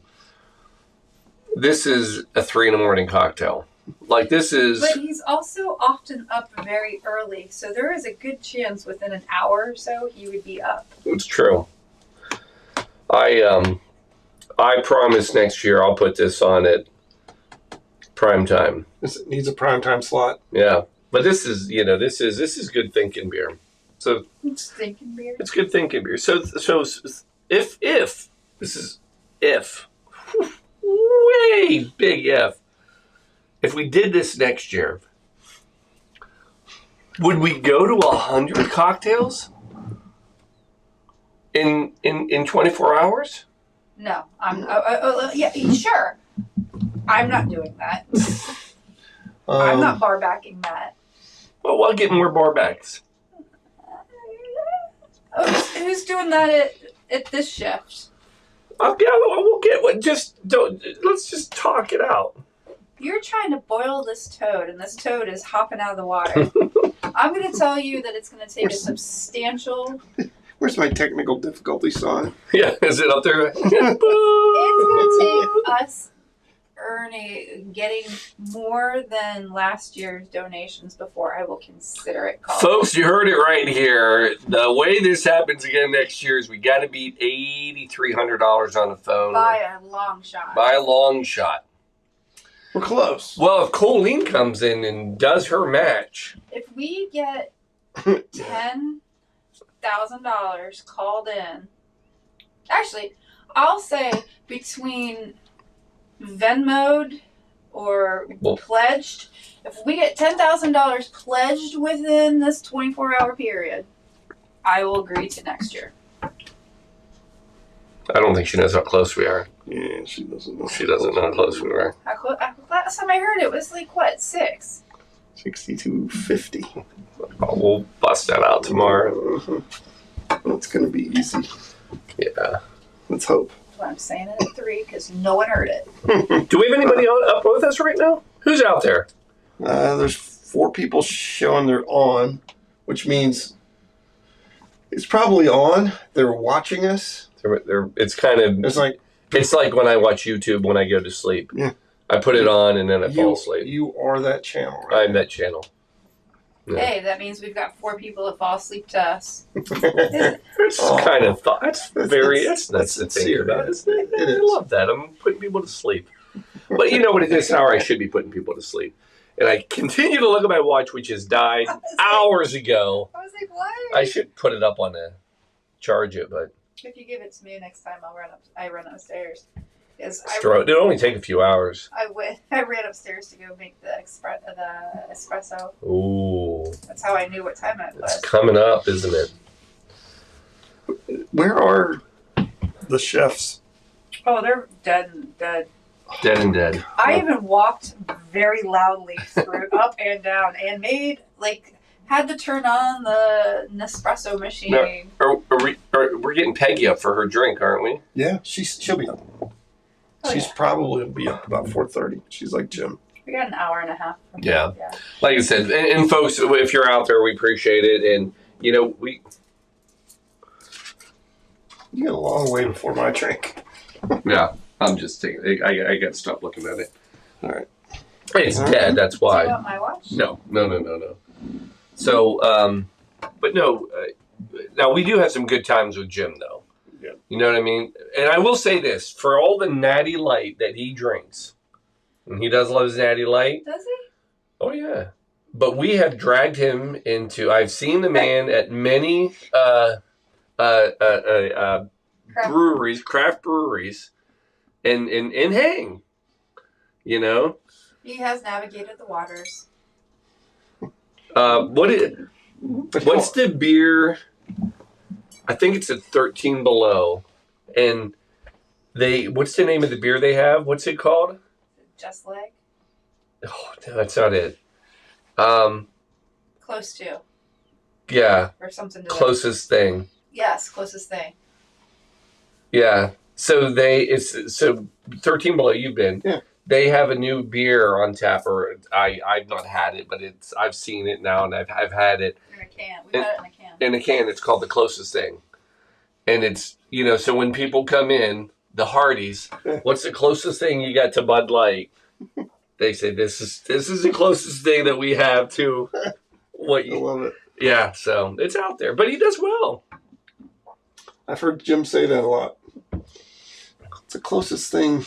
This is a 3 a.m. cocktail. Like this is... But he's also often up very early, so there is a good chance within an hour or so he would be up. It's true. I promise next year I'll put this on at prime time. This needs a prime time slot. Yeah, but this is this is good thinking beer. So it's thinking beer. It's good thinking beer. So if this is if way big if we did this next year, would we go to 100 cocktails in 24 hours? No, yeah, sure. I'm not doing that. I'm not bar backing that. Well, we'll get more bar backs. Who's doing that at this shift? We'll get one. Let's just talk it out. You're trying to boil this toad, and this toad is hopping out of the water. I'm going to tell you that it's going to take a substantial... Where's my technical difficulty sign? Yeah, is it up there? It's going to take us getting more than last year's donations before I will consider it college. Folks, you heard it right here. The way this happens again next year is we got to beat $8,300 on the phone. By a long shot. By a long shot. We're close. Well, if Colleen comes in and does her match. If we get $10,000 called in. Actually, I'll say between Venmo'd or pledged, if we get $10,000 pledged within this 24-hour period, I will agree to next year. I don't think she knows how close we are. Yeah, she doesn't know. She doesn't know how close we are. Last time I heard it was like, what, 6? 6250. Oh, we'll bust that out tomorrow. It's going to be easy. Yeah. Let's hope. That's why I'm saying it at 3, because no one heard it. Do we have anybody up with us right now? Who's out there? There's 4 people showing they're on, which means it's probably on. They're watching us. It's kind of... It's like when I watch YouTube when I go to sleep. Yeah. I put it on and then I fall asleep. You are that channel, right? I'm that channel. Yeah. Hey, that means we've got 4 people that fall asleep to us. It's kind of thought. That's the thing about it. I love that. I'm putting people to sleep. But you know what? At this hour, I should be putting people to sleep. And I continue to look at my watch, which has died hours ago. I was like, what? I should put it up on the charge it, but... If you give it to me next time, I run upstairs. It'll only take a few hours. I ran upstairs to go make the espresso. Ooh. That's how I knew what time it was. It's coming up, isn't it? Where are the chefs? Oh, they're dead. Dead and dead. I even walked very loudly through up and down and had to turn on the Nespresso machine. No, we're getting Peggy up for her drink, aren't we? Yeah, she'll be up. She's probably will be up about 4:30. She's like Jim. We got an hour and a half. Yeah. Like I said, and folks, if you're out there, we appreciate it. And you got a long way before my drink. Yeah, I'm just thinking. I got to stop looking at it. All right. It's dead. That's why. Do you want my watch? No. So, but no. Now we do have some good times with Jim, though. Yeah. You know what I mean? And I will say this: for all the Natty Light that he drinks, and he does love his Natty Light. Does he? Oh yeah. But we have dragged him into. I've seen the man at many breweries, craft breweries, and hang. You know. He has navigated the waters. What's the beer? I think it's at 13 Below, and what's the name of the beer they have? What's it called? Just Leg? Oh, no, that's not it. Close to. Yeah. Or something. Closest thing. Yes, closest thing. Yeah. So 13 Below. You've been. Yeah. They have a new beer on tap, or I've not had it, but I've seen it now, and I've had it. In a can. We've had it in a can. In a can, it's called The Closest Thing. And it's, so when people come in, the Hardys, what's the closest thing you got to Bud Light? They say, this is the closest thing that we have to what you... I love it. Yeah, so it's out there. But he does well. I've heard Jim say that a lot. It's the closest thing...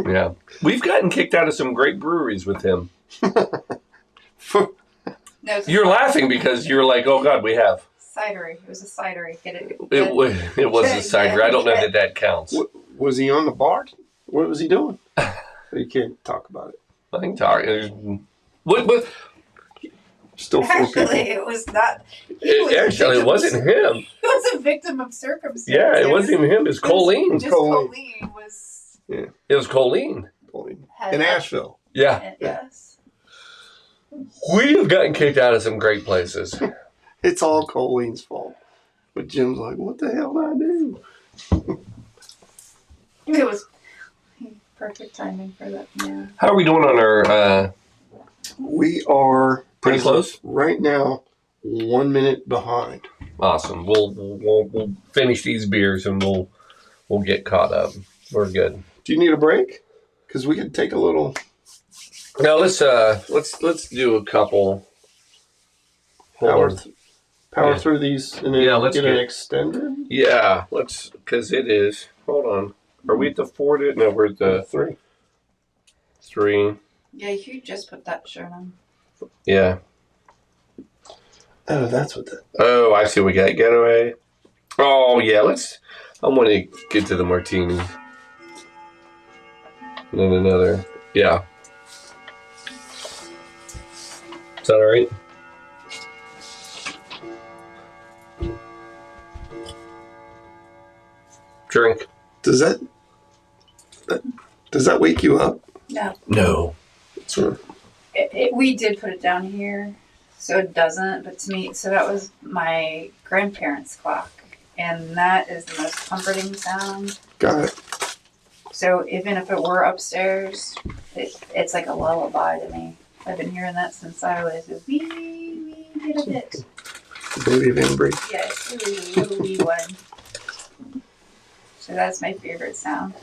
Yeah. We've gotten kicked out of some great breweries with him. You're laughing because you're like, oh, God, we have. Cidery. It was a cidery. Get it? It was a cider. I don't know that counts. Was he on the bar? What was he doing? You can't talk about it. I can talk. What? Still 4 people. Actually, it was not. It wasn't him. He was a victim of circumstance. Yeah, it wasn't even him. It was Colleen. Colleen was... Yeah. It was Colleen. In Asheville. Yeah. Yes. We have gotten kicked out of some great places. It's all Colleen's fault. But Jim's like, what the hell did I do? It was perfect timing for that. Yeah. How are we doing on our... We are... Pretty close? Right now, 1 minute behind. Awesome. We'll finish these beers and we'll get caught up. We're good. Do you need a break? Because we could take a little. Now let's do a couple. Power through these and then let's get an extended. Yeah, because it is. Hold on. Are we at the 4? No, we're at the 3. 3. Yeah, you just put that shirt on. Yeah. Oh, that's what that. Oh, I see. We got getaway. Oh yeah, I want to get to the martini. And then another. Yeah. Is that all right? Drink. Does that wake you up? No. No. Sure. We did put it down here, so it doesn't. But to me, so that was my grandparents' clock, and that is the most comforting sound. Got it. So even if it were upstairs, it's like a lullaby to me. I've been hearing that since I was a wee little bit. Baby Van Bree. Yeah, it's a little wee one. So that's my favorite sound.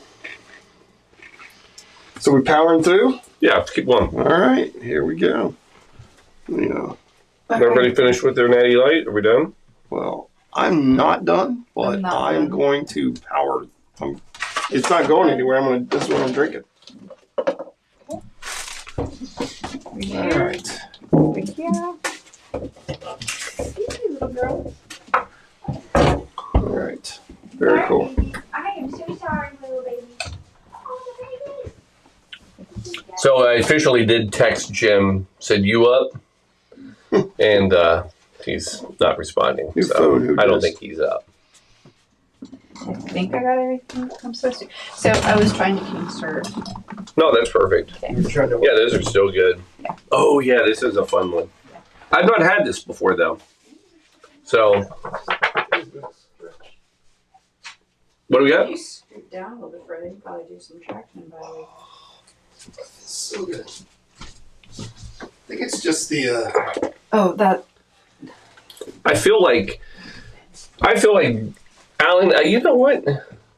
So we powering through? Yeah, let's keep one. All right, here we go. Yeah. Everybody finished with their natty light? Are we done? Well, I'm not done, but I'm going to power. It's not going anywhere. This is what I'm drinking. All right. Yeah. Little girl. All right. Very cool. I am so sorry, little baby. Oh, baby. So I officially did text Jim, said you up, and he's not responding. Your so phone, I don't think he's up. I think I got everything I'm supposed to. So I was trying to conserve. No, that's perfect. You're trying to. Yeah, those are still good. Yeah. Oh yeah, this is a fun one. I've not had this before though. So what do we got? You scoot down a little bit further, you can probably do some traction by. So good. I think it's just the. Oh, that. I feel like Alan. You know what?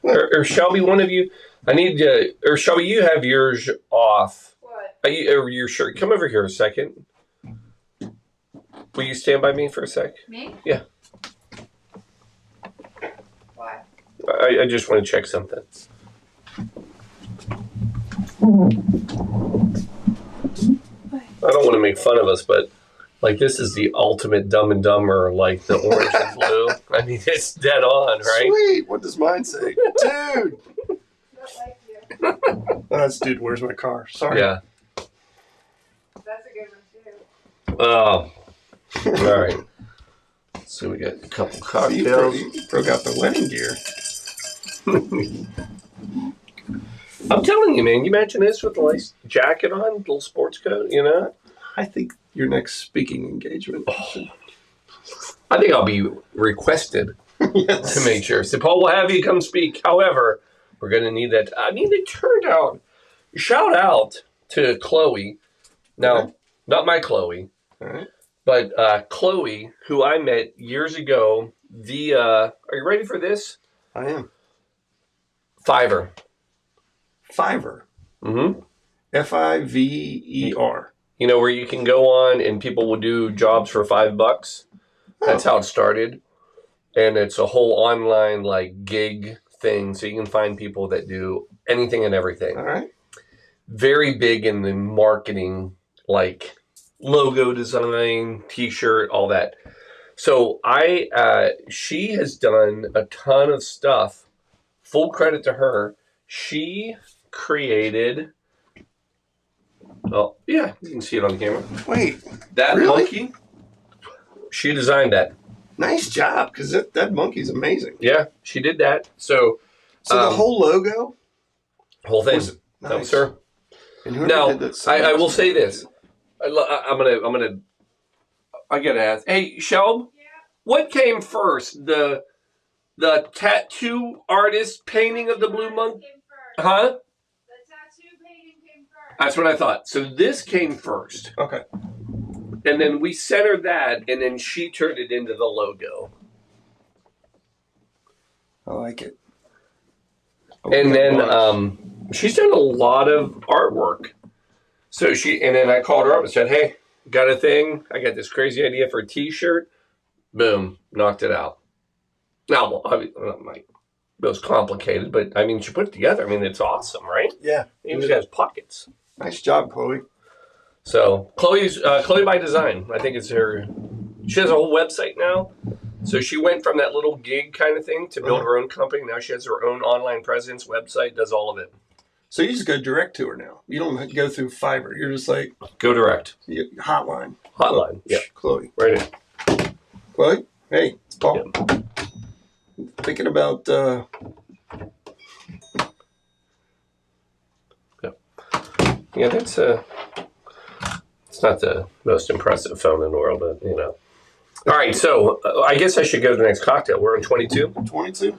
Or Shelby, one of you. I need to. Or Shelby, you have yours off. What? Or your shirt. Come over here a second. Will you stand by me for a sec? Me? Yeah. Why? I just want to check something. I don't want to make fun of us, but like this is the ultimate Dumb and Dumber, like the orange and blue. I mean, it's dead on, right? Sweet. What does mine say, dude? Just like you. Oh, that's dude. Where's my car? Sorry. Yeah. That's a good one too. Oh. All right. So we got a couple You cocktails. broke out the wedding gear. I'm telling you, man. You imagine this with a nice jacket on, little sports coat. You know. I think your next speaking engagement. I think I'll be requested Yes. to make sure. So Paul will have you come speak. However, we're going to need that. I mean, it turned out. Shout out to Chloe. Now, not my Chloe, All right. but Chloe, who I met years ago. Are you ready for this? I am. Fiverr. Fiverr. Mm-hmm. Fiver. You know, where you can go on and people will do jobs for $5. That's how it started. And it's a whole online like gig thing. So you can find people that do anything and everything. All right. Very big in the marketing, like logo design, t-shirt, all that. So she has done a ton of stuff. Full credit to her. She created. Oh, yeah, you can see it on camera. Wait. That Really? monkey, she designed that. Nice job, because that monkey's amazing. Yeah, she did that. So the whole logo? whole thing. Was No, nice. sir. And whoever Now, did that I will say this. I gotta ask. Hey, Shelb, what came first? The tattoo artist painting of the blue monkey? Huh? The tattoo painting came first. That's what I thought. So this came first. Okay. And then we centered that, and then she turned it into the logo. I like it. And then she's done a lot of artwork. So and then I called her up and said, hey, got a thing. I got this crazy idea for a t-shirt. Boom, knocked it out. Now, it was complicated, but I mean, she put it together. I mean, it's awesome, right? Yeah. It even has pockets. Nice job, Chloe. So Chloe's Chloe by Design. I think it's her. She has a whole website now. So she went from that little gig kind of thing to build her own company. Now she has her own online presence, website, does all of it. So you just go direct to her now. You don't go through Fiverr. You're just like go direct. Hotline. Hotline. Yeah. Chloe. Right in. Chloe. Hey, it's Paul. Yeah. Thinking about. Yeah, that's it's not the most impressive phone in the world, but you know. All right, so I guess I should go to the next cocktail. We're on 22. 22.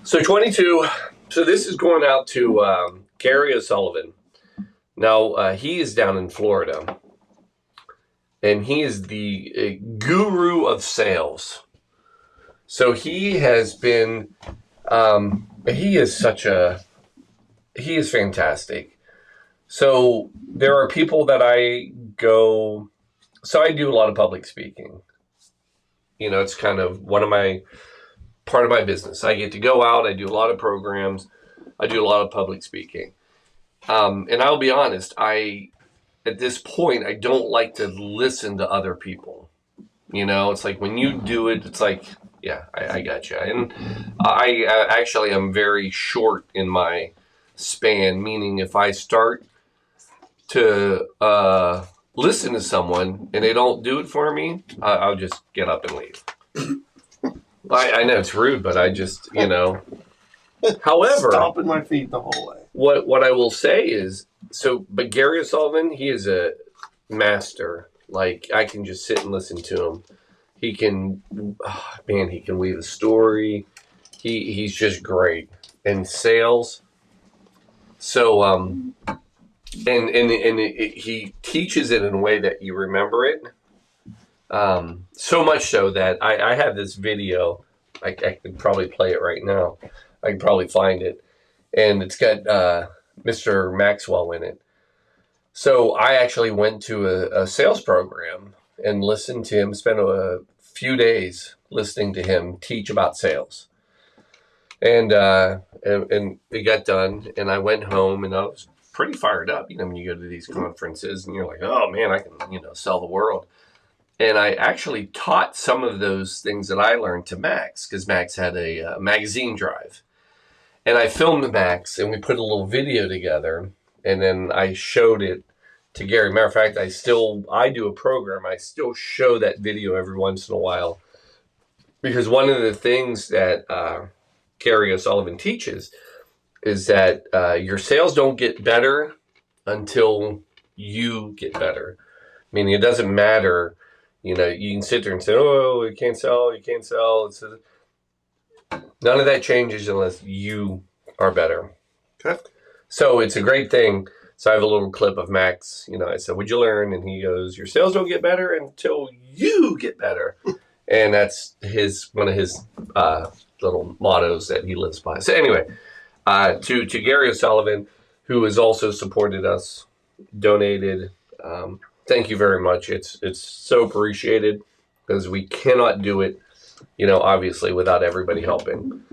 So 22. So this is going out to Gary O'Sullivan. Now he is down in Florida, and he is the guru of sales. So he has been. He is fantastic. So there are people that I go, so I do a lot of public speaking. You know, it's kind of part of my business. I get to go out, I do a lot of programs, I do a lot of public speaking. And I'll be honest, at this point, I don't like to listen to other people. You know, it's like when you do it, it's like, yeah, I got you. And I actually am very short in my span, meaning if I start to listen to someone and they don't do it for me, I'll just get up and leave. I know it's rude, but I just, you know. However, stomping my feet the whole way. What I will say is, but Gary O'Sullivan, he is a master. Like, I can just sit and listen to him. He can, he can weave a story. He's just great. And sales. So, and he teaches it in a way that you remember it. So much so that I have this video. I could probably play it right now. I can probably find it. And it's got Mr. Maxwell in it. So I actually went to a sales program and listened to him, spent a few days listening to him teach about sales. And it got done, and I went home, and I was pretty fired up. You know, when you go to these conferences, and you're like, oh, man, I can, you know, sell the world. And I actually taught some of those things that I learned to Max, because Max had a magazine drive. And I filmed Max, and we put a little video together, and then I showed it to Gary. Matter of fact, I do a program. I still show that video every once in a while, because one of the things that Gary O'Sullivan teaches is that your sales don't get better until you get better. Meaning it doesn't matter, you know, you can sit there and say, oh, you can't sell. None of that changes unless you are better. Okay. So it's a great thing. So I have a little clip of Max, you know, I said, what'd you learn? And he goes, your sales don't get better until you get better. And that's one of his little mottos that he lives by. So anyway, to Gary O'Sullivan, who has also supported us, donated, thank you very much. It's so appreciated, because we cannot do it, you know, obviously without everybody helping.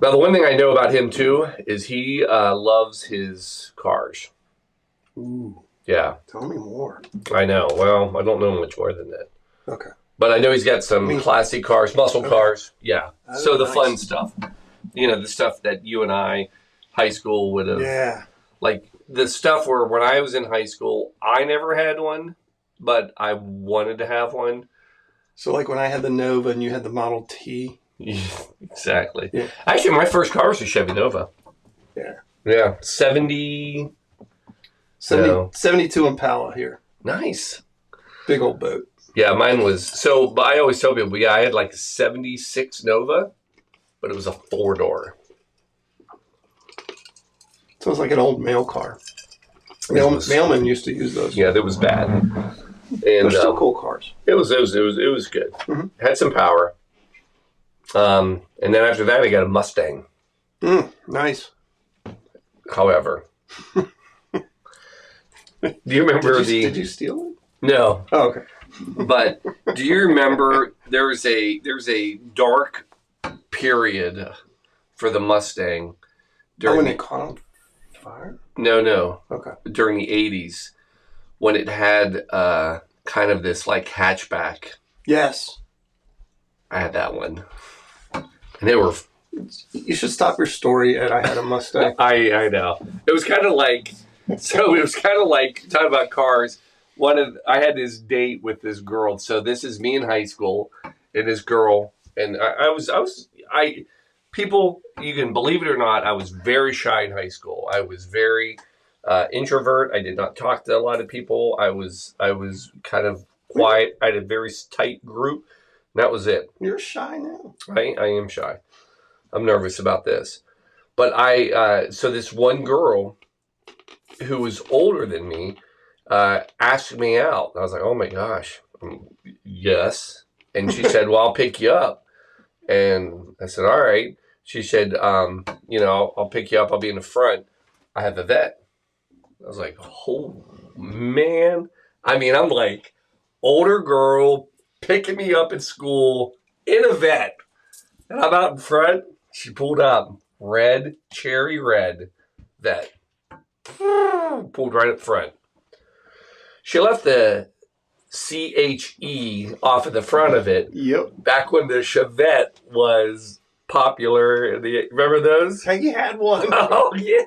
Now, the one thing I know about him too is he loves his cars. Ooh. Yeah. Tell me more. I know. Well, I don't know much more than that. Okay. But I know he's got some classy cars, muscle cars. Yeah. So the fun stuff. You know, the stuff that you and I, high school, would have. Yeah. Like the stuff where when I was in high school, I never had one, but I wanted to have one. So like when I had the Nova and you had the Model T. Yeah, exactly. Yeah. Actually, my first car was a Chevy Nova. Yeah. Yeah. 72 Impala here. Nice. Big old boat. Yeah, mine was, but I always tell people, I had like a 76 Nova, but it was a 4-door. So it's like an old mail car. Mailmen used to use those. Yeah, that was bad. And they're still cool cars. It was good. Mm-hmm. Had some power. And then after that, I got a Mustang. Nice. However, do you remember Did you steal it? No. Oh, okay. But do you remember there's a dark period for the Mustang When it caught on fire? No. Okay. During the 80s when it had kind of this like hatchback. Yes. I had that one. And they were... You should stop your story at I had a Mustang. I know. It was kind of like... So it was kind of like, talking about cars, I had this date with this girl. So this is me in high school and this girl. And people, you can believe it or not, I was very shy in high school. I was very introvert. I did not talk to a lot of people. I was kind of quiet. I had a very tight group. And that was it. You're shy now. I am shy. I'm nervous about this. But so this one girl who was older than me asked me out. I was like, oh my gosh, yes. And she said, well, I'll pick you up. And I said, all right. She said, I'll pick you up. I'll be in the front. I have a vet. I was like, oh, man. I mean, I'm like, older girl picking me up at school in a vet. And I'm out in front. She pulled up. Cherry red vet. Pulled right up front. She left the CHE off of the front of it. Yep. Back when the Chevette was popular. Remember those? Hey, you had one. Oh, yeah.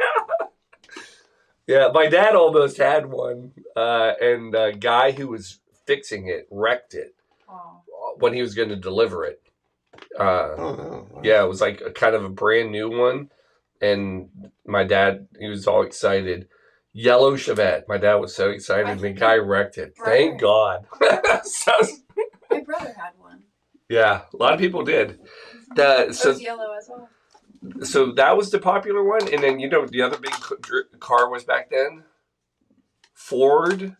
Yeah, my dad almost had one. And a guy who was fixing it wrecked it when he was going to deliver it. Wow. Yeah, it was like a kind of a brand new one. And my dad, he was all excited. Yellow Chevette. My dad was so excited. And the guy wrecked it. Thank God. My brother had one. Yeah, a lot of people did. It was yellow as well. So that was the popular one. And then, the other big car was back then? Ford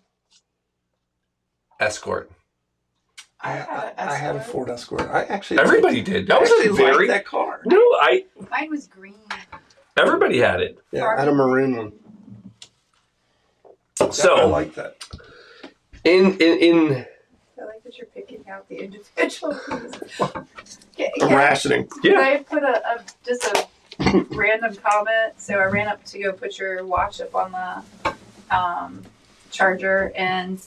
Escort. I had a Ford Escort. Everybody did. That was liked that car. No, Mine was green. Everybody had it. Yeah, I had a maroon one. So I like that. In I like that you're picking out the individual pieces. Rationing. Can I put just a random comment? So I ran up to go put your watch up on the charger and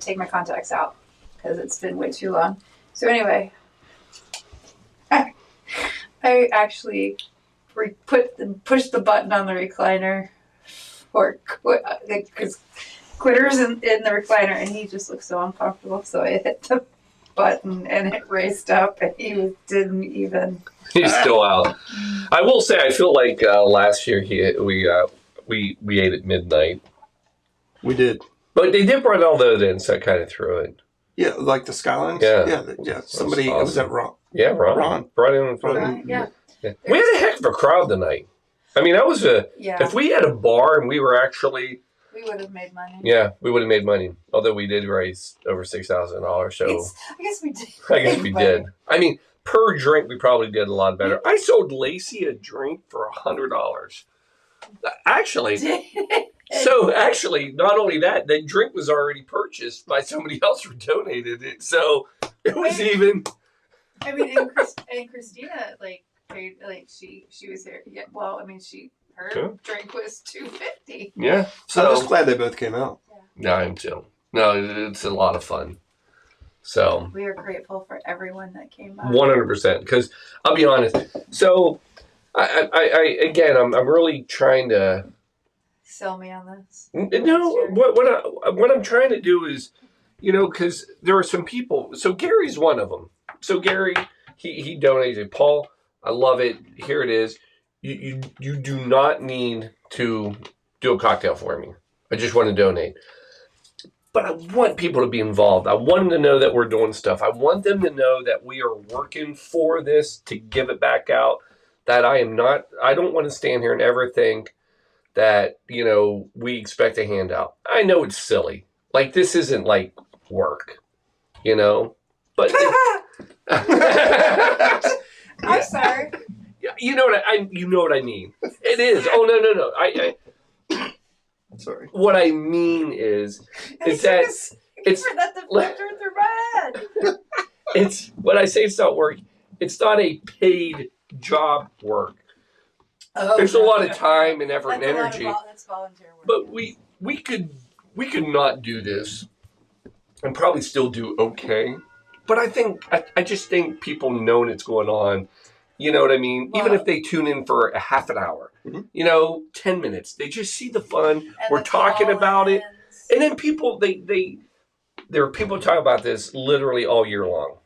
take my contacts out because it's been way too long. So anyway, I actually pushed the button on the recliner because Quitter's in the recliner and he just looked so uncomfortable. So I hit the button and it raced up and didn't even. He's still out. I will say, I feel like last year we ate at midnight. We did, but they did bring all those in, so I kind of threw it. Yeah, like the Skylines. Yeah. Somebody awesome. was that Ron? Yeah, Ron brought in front of him. Yeah. We had a heck of a crowd tonight. I mean, if we had a bar and we were actually. We would have made money. Yeah, we would have made money. Although we did raise over $6,000, so I guess we did. I guess we did. I mean, per drink, we probably did a lot better. I sold Lacey a drink for $100. Actually, not only that, the drink was already purchased by somebody else who donated it. So it was even. I mean, and Christina paid she was there. Yeah. Well, I mean her drink was $250. Yeah. So I'm just glad they both came out. Yeah. No, I am too. No, it's a lot of fun. So we are grateful for everyone that came by. 100%. Because I'll be honest. So I'm really trying to sell me on this. No, what I'm trying to do is, because there are some people. So Gary's one of them. So Gary, he donated. Paul, I love it. Here it is. You do not need to do a cocktail for me. I just want to donate. But I want people to be involved. I want them to know that we're doing stuff. I want them to know that we are working for this to give it back out. That I don't want to stand here and ever think that, we expect a handout. I know it's silly. Like, this isn't like work, but. I'm sorry. You know what you know what I mean. It is. Oh no. Sorry. What I mean is that it's for that to filter through my head. It's when I say it's not work, it's not a paid job work. Oh, There's a lot of time and effort and energy. That's volunteer work. But we could not do this and probably still do okay. But I just think people know what's going on. You know what I mean? Well, even if they tune in for a half an hour, 10 minutes, they just see the fun. We're talking about it. And then people, there are people talking about this literally all year long,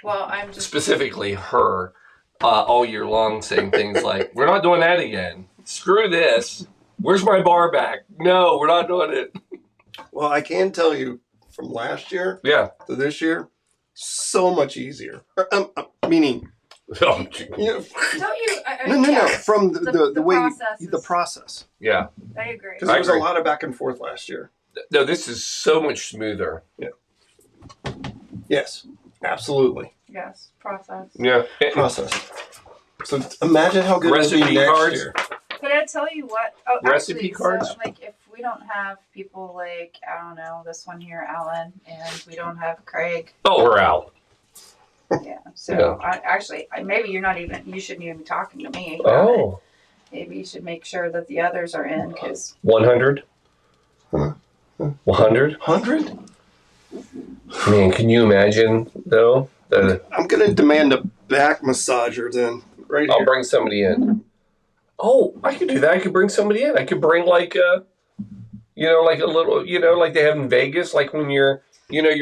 Well, I'm just... Specifically her all year long saying things like, we're not doing that again. Screw this. Where's my bar back? No, we're not doing it. Well, I can tell you from last year to this year, so much easier. Meaning, don't you? No. From the way the process. Yeah, I agree. Because there was a lot of back and forth last year. No, this is so much smoother. Yeah. Yes, absolutely. Yes, process. Yeah, process. So imagine how good it'll be next year. Could I tell you what? Oh, recipe cards. So, like, if we don't have people like, I don't know, this one here, Alan, and we don't have Craig. Oh, we're out. Yeah. So maybe you shouldn't even be talking to me. Oh. Maybe you should make sure that the others are in, because 100. 100. 100. Man, can you imagine though? I'm gonna demand a back massager then. Right. I'll bring somebody in. Oh, I could do that. I could bring somebody in. I could bring like a little, like they have in Vegas, like when you're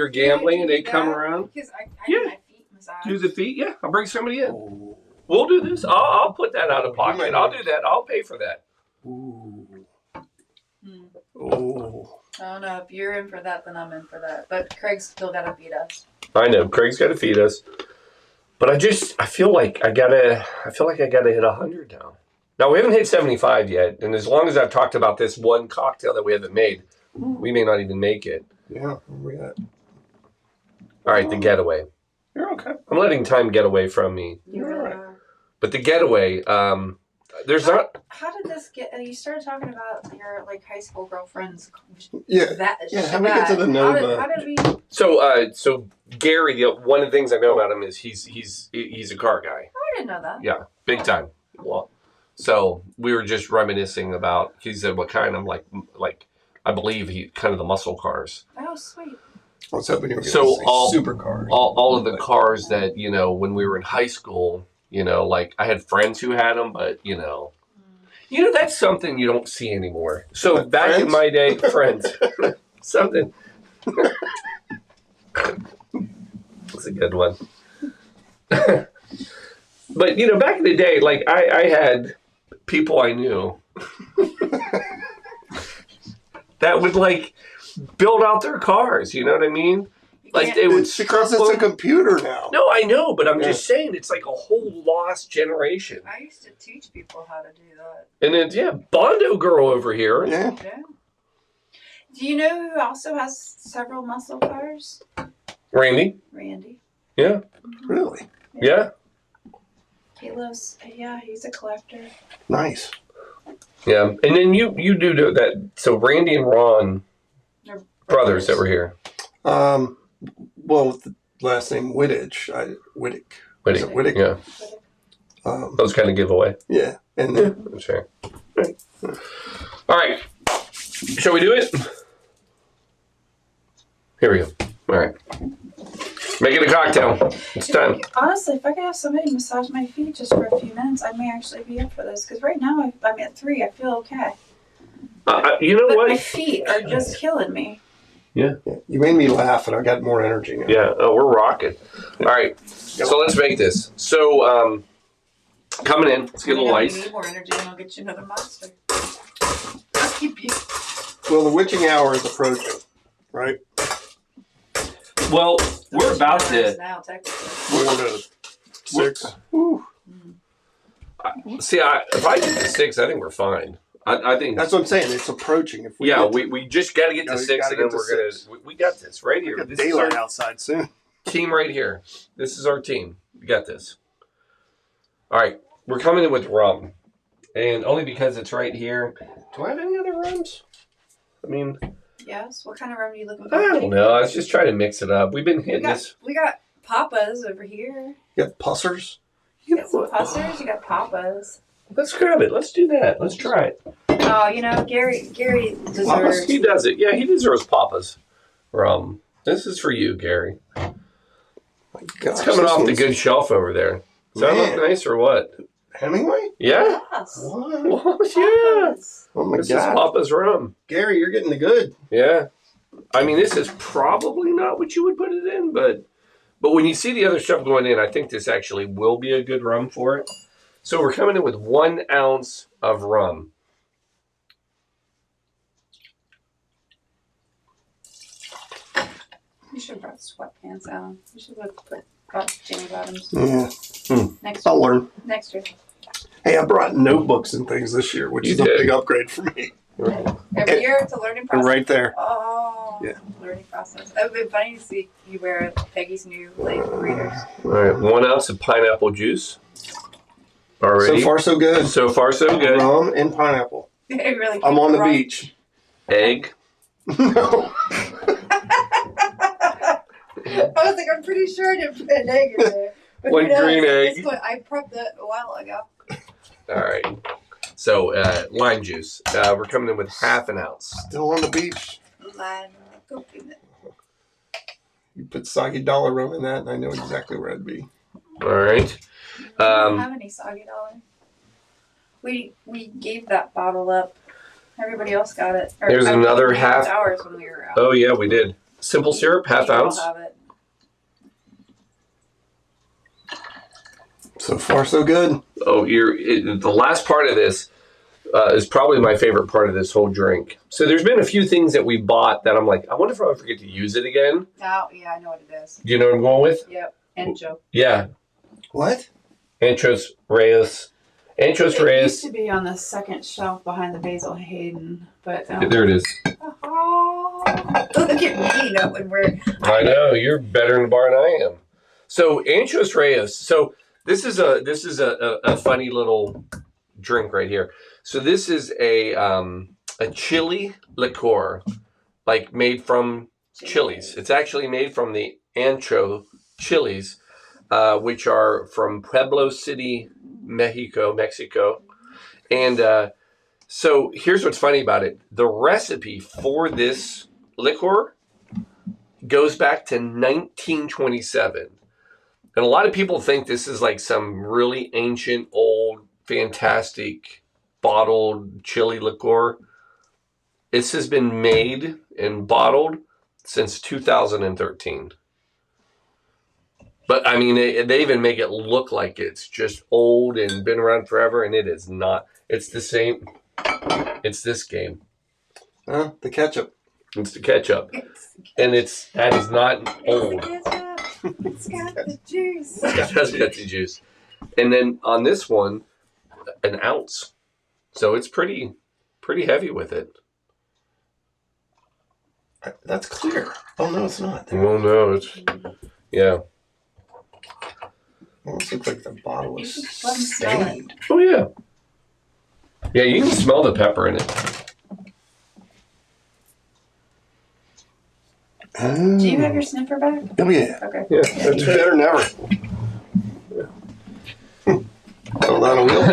gambling and they come around. Because I need my feet massaged. Do the feet? Yeah, I'll bring somebody in. Oh. We'll do this. I'll put that out of pocket. I'll do that. I'll pay for that. Ooh. Oh. I don't know. If you're in for that, then I'm in for that. But Craig's still got to feed us. I know. Craig's got to feed us. But I feel like I gotta hit 100 now. Now, we haven't hit 75 yet, and as long as I've talked about this one cocktail that we haven't made, we may not even make it. Yeah, where we at? All right, the getaway. You're okay. I'm letting time get away from me. You really are. But the getaway, there's not... How did this get... You started talking about your, high school girlfriends. Yeah. How do we get to the Nova? How did we... So Gary, one of the things I know about him is he's a car guy. Oh, I didn't know that. Yeah, big time. Well, so we were just reminiscing about, he said what kind. I'm like I believe he kind of the muscle cars. Oh, sweet. I was hoping you were going to say supercars. All of the cars that, when we were in high school, I had friends who had them, but, that's something you don't see anymore. So back in my day, friends, something. That's a good one. But, back in the day, I had people I knew that would, build out their cars. You know what I mean? They would because it's a computer now. No, I know, but I'm just saying it's like a whole lost generation. I used to teach people how to do that. And then, Bondo girl over here. Yeah. Do you know who also has several muscle cars? Randy. Yeah. Really? Yeah. He lives, he's a collector. Nice. Yeah, and then you do that. So Randy and Ron, brothers that were here. Well, with the last name Whittage, Whittick. Whittick. Yeah. Those kind of giveaway. Yeah, and then that's fair. All right, shall we do it? Here we go. All right. Make it a cocktail. It's time. Honestly, if I could have somebody massage my feet just for a few minutes, I may actually be up for this. Because right now, I'm at 3. I feel okay. You know what? My feet are just killing me. Yeah. You made me laugh, and I got more energy now. Yeah. Oh, we're rocking. All right. So let's make this. So coming in, let's get a little ice. You need more energy, and I'll get you another monster. I'll keep you. Well, the witching hour is approaching, right? Well, we're about to. Now, technically. 4 to 6. See, if I get to 6, I think we're fine. I think that's what I'm saying. It's approaching. If we we just got to get to 6, and then we're gonna. We got this right here. This daylight outside soon. Team right here. This is our team. We got this. All right, we're coming in with rum, and only because it's right here. Do I have any other rums? I mean, yes. What kind of rum are you looking for? I don't know. I was just trying to mix it up. We've been hitting this. We got Papas over here. You got Pussers? You got some Pussers. You got Papas. Let's grab it. Let's do that. Let's try it. Oh, you know, Gary deserves. Papas, he does it. Yeah, he deserves Papas rum. This is for you, Gary. My gosh, It's coming off the good shelf over there. Does that look nice or what? Hemingway? Yeah. Yes. What? Yeah. Oh my This God. is Papa's rum. Gary, you're getting the good. Yeah. I mean, this is probably not what you would put it in, but when you see the other stuff going in, I think this actually will be a good rum for it. So we're coming in with 1 ounce of rum. You should have brought sweatpants out. You should have brought jammy bottoms. Yeah. Next I'll year. learn. Next year. Hey, I brought notebooks and things this year, which is a big upgrade for me. Every year it's a learning process. Right there. Oh, yeah. Learning process. It would be funny to see you wear Peggy's new readers. All right, 1 ounce of pineapple juice. Already. So far, so good. So far, so good. Rum and pineapple. Really I'm on the beach. Egg. No. I was like, I'm pretty sure I didn't put an egg in there. But One green egg. I prepped it a while ago. All right. So, lime juice. We're coming in with 1/2 ounce. Still on the beach. Lime coconut. You put soggy dollar rum in that, and I know exactly where I'd be. All right. We don't have any soggy dollar. We gave that bottle up. Everybody else got it. There's another half. Ours when we were out. Oh yeah, we did. Simple syrup, 1/2 ounce. Have it. So far, so good. Oh, the last part of this is probably my favorite part of this whole drink. So there's been a few things that we bought that I'm like, I wonder if I'll forget to use it again. Oh, yeah, I know what it is. Do you know what I'm going with? Yep. Ancho. Yeah. What? Anchos Reyes. Anchos It Reyes. used to be on the second shelf behind the Basil Hayden, but There it is. oh, look at me, you know, when we're. I know you're better in the bar than I am. So Anchos Reyes. So this is a funny little drink right here. So this is a chili liqueur, like made from chilies. It's actually made from the ancho chilies, which are from Pueblo City, Mexico. And so here's what's funny about it. The recipe for this liqueur goes back to 1927. And a lot of people think this is like some really ancient, old, fantastic bottled chili liqueur. This has been made and bottled since 2013. But I mean, they even make it look like it's just old and been around forever, and it is not. It's the same. It's this game. The ketchup. It's the ketchup, and that is not old. It's got the juice. It has got the juice, and then on this one, 1 ounce. So it's pretty heavy with it. That's clear. Oh no, it's not. Oh no, it's yeah. Almost looks like the bottle is Let 'em smell it. stained. Oh yeah. Yeah, you can smell the pepper in it. Oh. Do you have your sniffer back? Oh yeah. Okay. Yeah, It's that's better than ever. Hold on a wheel.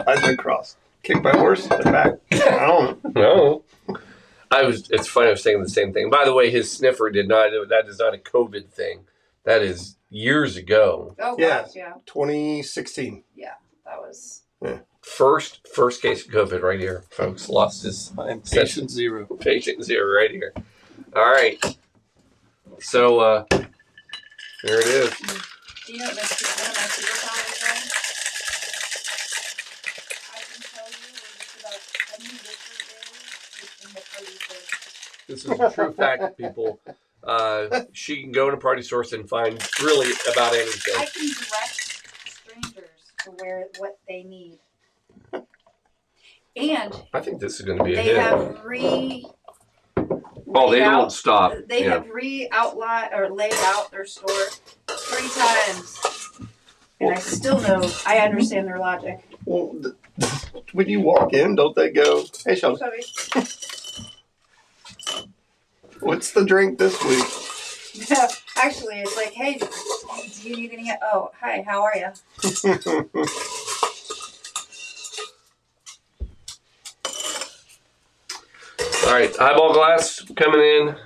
Eyes went cross. Kicked by horse. They're back. I don't know. No. It's funny, I was saying the same thing. By the way, his sniffer that is not a COVID thing. That is years ago. Oh, Yeah. gosh, yeah. 2016. That was. First case of COVID right here, folks. Lost his Patient zero. patient 0 right here. All right. So, there it is. Do you know what one of my superpowers are? I can tell you just about any liquor is This is a true fact, people. She can go in a party source and find really about anything. I can direct strangers to what they need. And I think this is going to be a they hit. have Oh, they don't stop. They have laid out their store 3 times. And I still know, I understand their logic. Well, when you walk in, don't they go, "Hey, Shelby, what's the drink this week?" Actually, it's like, "Hey, do you need any? Oh, hi, how are you?" All right, highball glass coming in.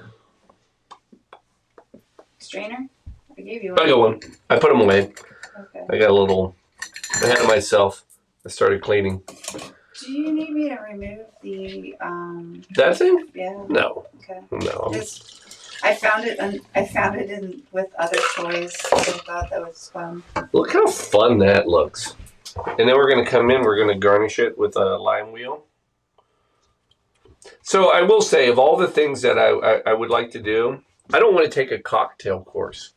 Strainer? I gave you one. I got one. I put them away. Okay. I got a little ahead of myself. I started cleaning. Do you need me to remove the That thing? Yeah. No. Okay. No. I found it in with other toys. I thought that was fun. Look how fun that looks. And then we're going to come in. We're going to garnish it with a lime wheel. So I will say, of all the things that I would like to do, I don't want to take a cocktail course.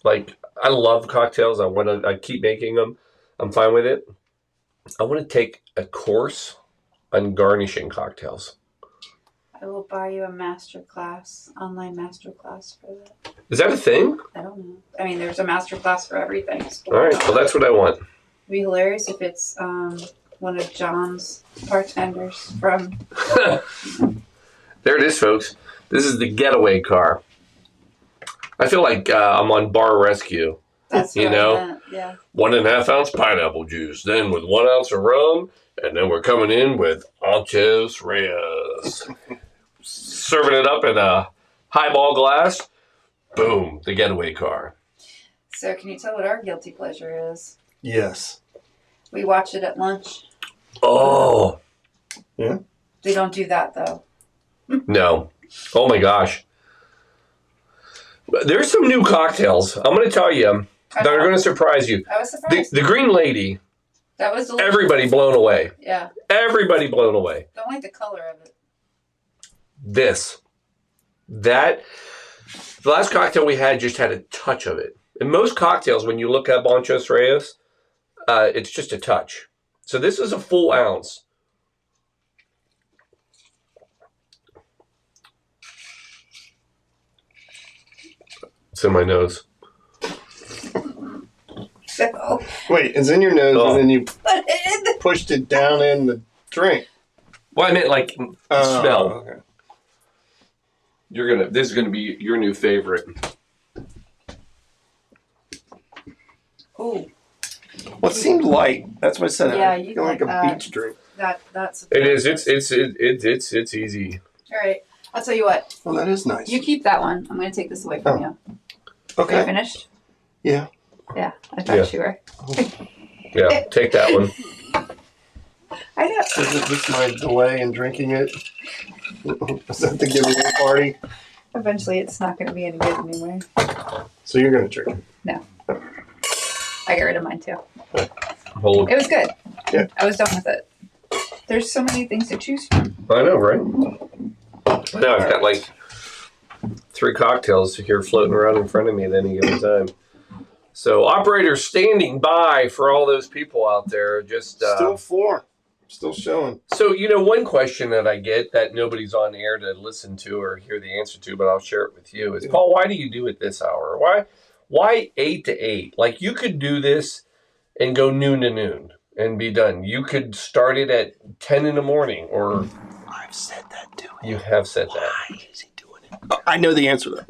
Like, I love cocktails. I keep making them. I'm fine with it. I want to take a course on garnishing cocktails. I will buy you a online master class for that. Is that a thing? I don't know. I mean, there's a master class for everything. All right, well, that's what I want. It'd be hilarious if it's one of John's bartenders from... There it is, folks. This is the getaway car. I feel like I'm on Bar Rescue. That's what I meant. Yeah. 1.5 ounce pineapple juice, then with 1 ounce of rum, and then we're coming in with Anchos Reyes. Serving it up in a highball glass. Boom, the getaway car. So can you tell what our guilty pleasure is? Yes. We watch it at lunch. Oh. Yeah? We don't do that, though. No. Oh, my gosh. There's some new cocktails. I'm going to tell you that are going to surprise you. I was surprised. The Green Lady. That was delicious. Everybody blown away. Yeah. Everybody blown away. Don't like the color of it. The last cocktail we had just had a touch of it. In most cocktails, when you look up Anchos Reyes, it's just a touch. So this is a full ounce. It's in my nose. So, Wait, it's in your nose Oh. and then you pushed it down in the drink. Well, I meant like smell. Okay. This is gonna be your new favorite. ooh, Well, it seemed light. That's what I said. Yeah, I you feel like like a that. beach drink. that's. It is. It's easy. All right. I'll tell you what. Oh, that is nice. You keep that one. I'm going to take this away from you. Are you Okay. finished? Yeah. Yeah, I thought you were. Yeah, take that one. I know. Is this my delay in drinking it? Is that the giveaway party? Eventually, it's not going to be any good anyway. So you're going to drink it? No. I got rid of mine too. Hold. It was good. Yeah. I was done with it. There's so many things to choose from. I know, right? I know. I've got like 3 cocktails here floating around in front of me at any given time. So, operators standing by for all those people out there. Just Still 4. Still showing. So, one question that I get that nobody's on air to listen to or hear the answer to, but I'll share it with you is, Paul, why do you do it this hour? Why 8 to 8? Like, you could do this and go noon to noon and be done. You could start it at 10 in the morning, or... I've said that to him. You have said that. Why is he doing it? Oh, I know the answer, though.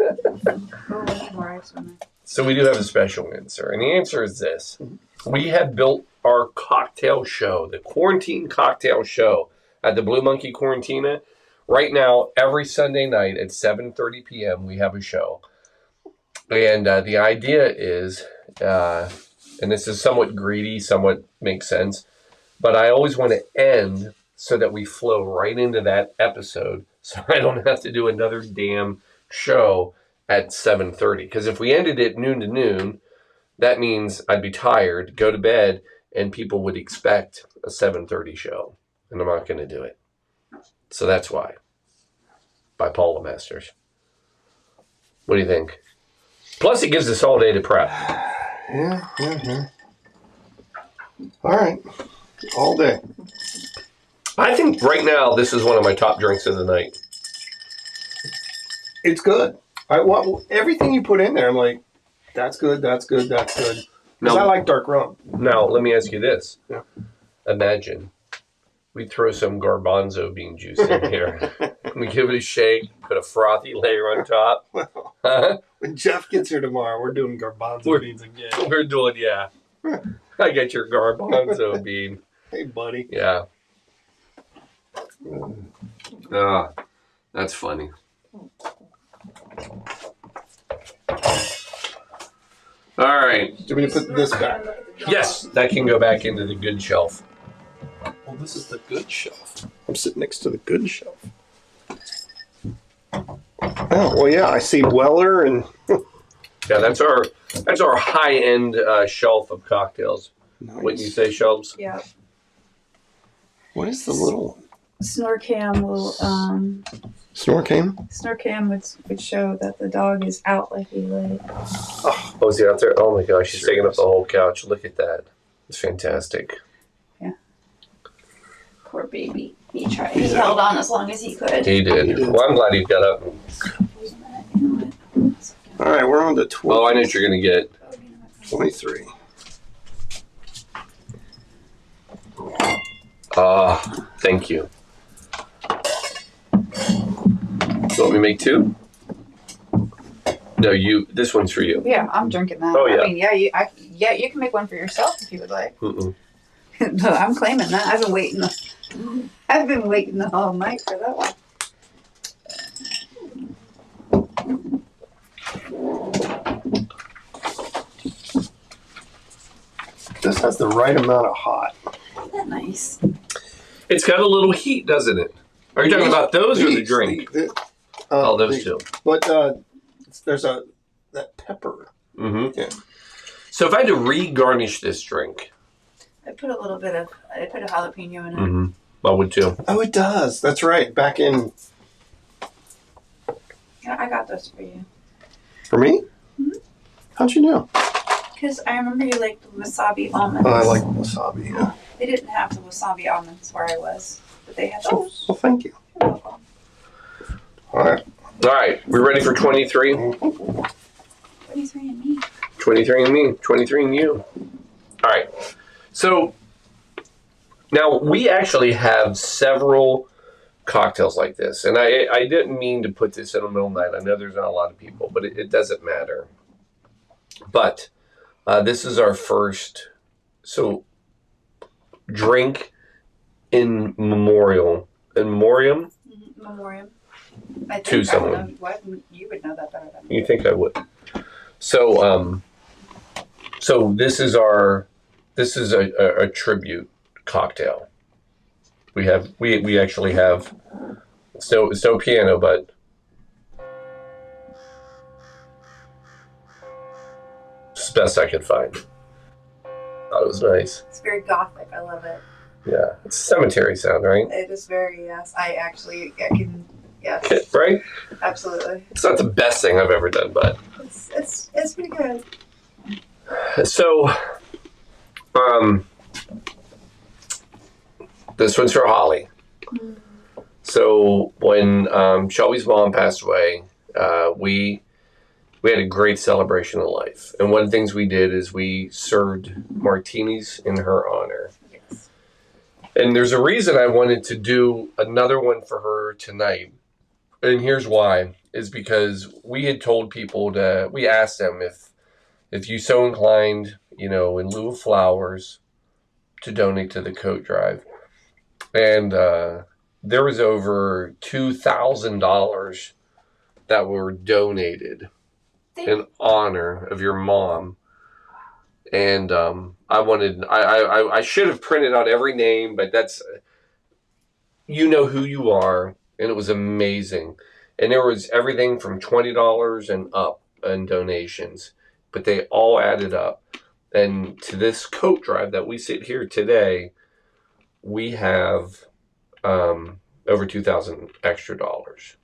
So we do have a special answer, and the answer is this. We have built our cocktail show, the Quarantine Cocktail Show at the Blue Monkey Quarantina. Right now, every Sunday night at 7:30 p.m., we have a show. And the idea is, and this is somewhat greedy, somewhat makes sense, but I always want to end so that we flow right into that episode so I don't have to do another damn show at 7:30. Because if we ended it noon to noon, that means I'd be tired, go to bed, and people would expect a 7:30 show. And I'm not going to do it. So that's why. By Paula Masters. What do you think? Plus, it gives us all day to prep. Yeah. All right. All day. I think right now, this is one of my top drinks of the night. It's good. Everything you put in there, I'm like, That's good. That's good. That's good. No. Because I like dark rum. Now, let me ask you this. Yeah. Imagine we throw some garbanzo bean juice in here. We give it a shake, put a frothy layer on top. Well, when Jeff gets here tomorrow, we're doing garbanzo beans again. We're doing, yeah. I get your garbanzo bean. Hey, buddy. Yeah. That's funny. All right. Do we put this back? Yes, that can go back into the good shelf. Well, this is the good shelf. I'm sitting next to the good shelf. Oh, well, yeah, I see Weller and... Yeah, that's our high-end shelf of cocktails. Nice. Wouldn't you say, Shelves? Yeah. What is the little one? Snorcam will Snorcam? would show that the dog is out like he laid. Oh, is he out there? Oh my gosh, he's taking up the whole couch. Look at that. It's fantastic. Yeah. Poor baby. He held on as long as he could. He did. Well, I'm glad he got up. All right, we're on to 12. Oh, I know what you're going to get. 23. Thank you. You want me to make two? No, this one's for you. Yeah, I'm drinking that. Oh, yeah. I mean, you can make one for yourself if you would like. Mm-mm. No, I'm claiming that. I've been waiting all night for that one. This has the right amount of hot. Isn't that nice? It's got a little heat, doesn't it? Are you talking about those or the drink? Those two. But there's that pepper. Mm-hmm. Yeah. So if I had to re-garnish this drink, I put a jalapeno in it. mm-hmm, I would too. Oh, it does. That's right. Back in... Yeah, I got those for you. For me? Mm-hmm. How'd you know? Because I remember you liked the wasabi almonds. Oh, I like wasabi, yeah. They didn't have the wasabi almonds where I was, but they had those. Well, thank you. You're welcome. All right. All right, we ready for 23? 23 and me. 23 and me, 23 and you. All right, so now we actually have several cocktails like this, and I didn't mean to put this in the middle of the night. I know there's not a lot of people, but it doesn't matter. But this is our first, drink in memoriam. Memoriam. To someone. You would know that better than me. You think I would? So, this is a tribute cocktail. We actually have it's no piano, but it's the best I could find. Thought it was nice. It's very gothic. I love it. Yeah, it's a cemetery sound, right? It is very, yes. I can, yes. Right? Absolutely. It's not the best thing I've ever done, but it's pretty good. So, this one's for Holly. Mm. So when Shelby's mom passed away, we had a great celebration of life, and one of the things we did is we served martinis in her honor. Yes. And there's a reason I wanted to do another one for her tonight, and here's why: is because we had told people we asked them if you so inclined, in lieu of flowers, to donate to the coat drive, and there was over $2,000 that were donated in honor of your mom. And I should have printed out every name, but that's, who you are. And it was amazing. And there was everything from $20 and up in donations, but they all added up. And to this coat drive that we sit here today, we have over $2,000 extra dollars.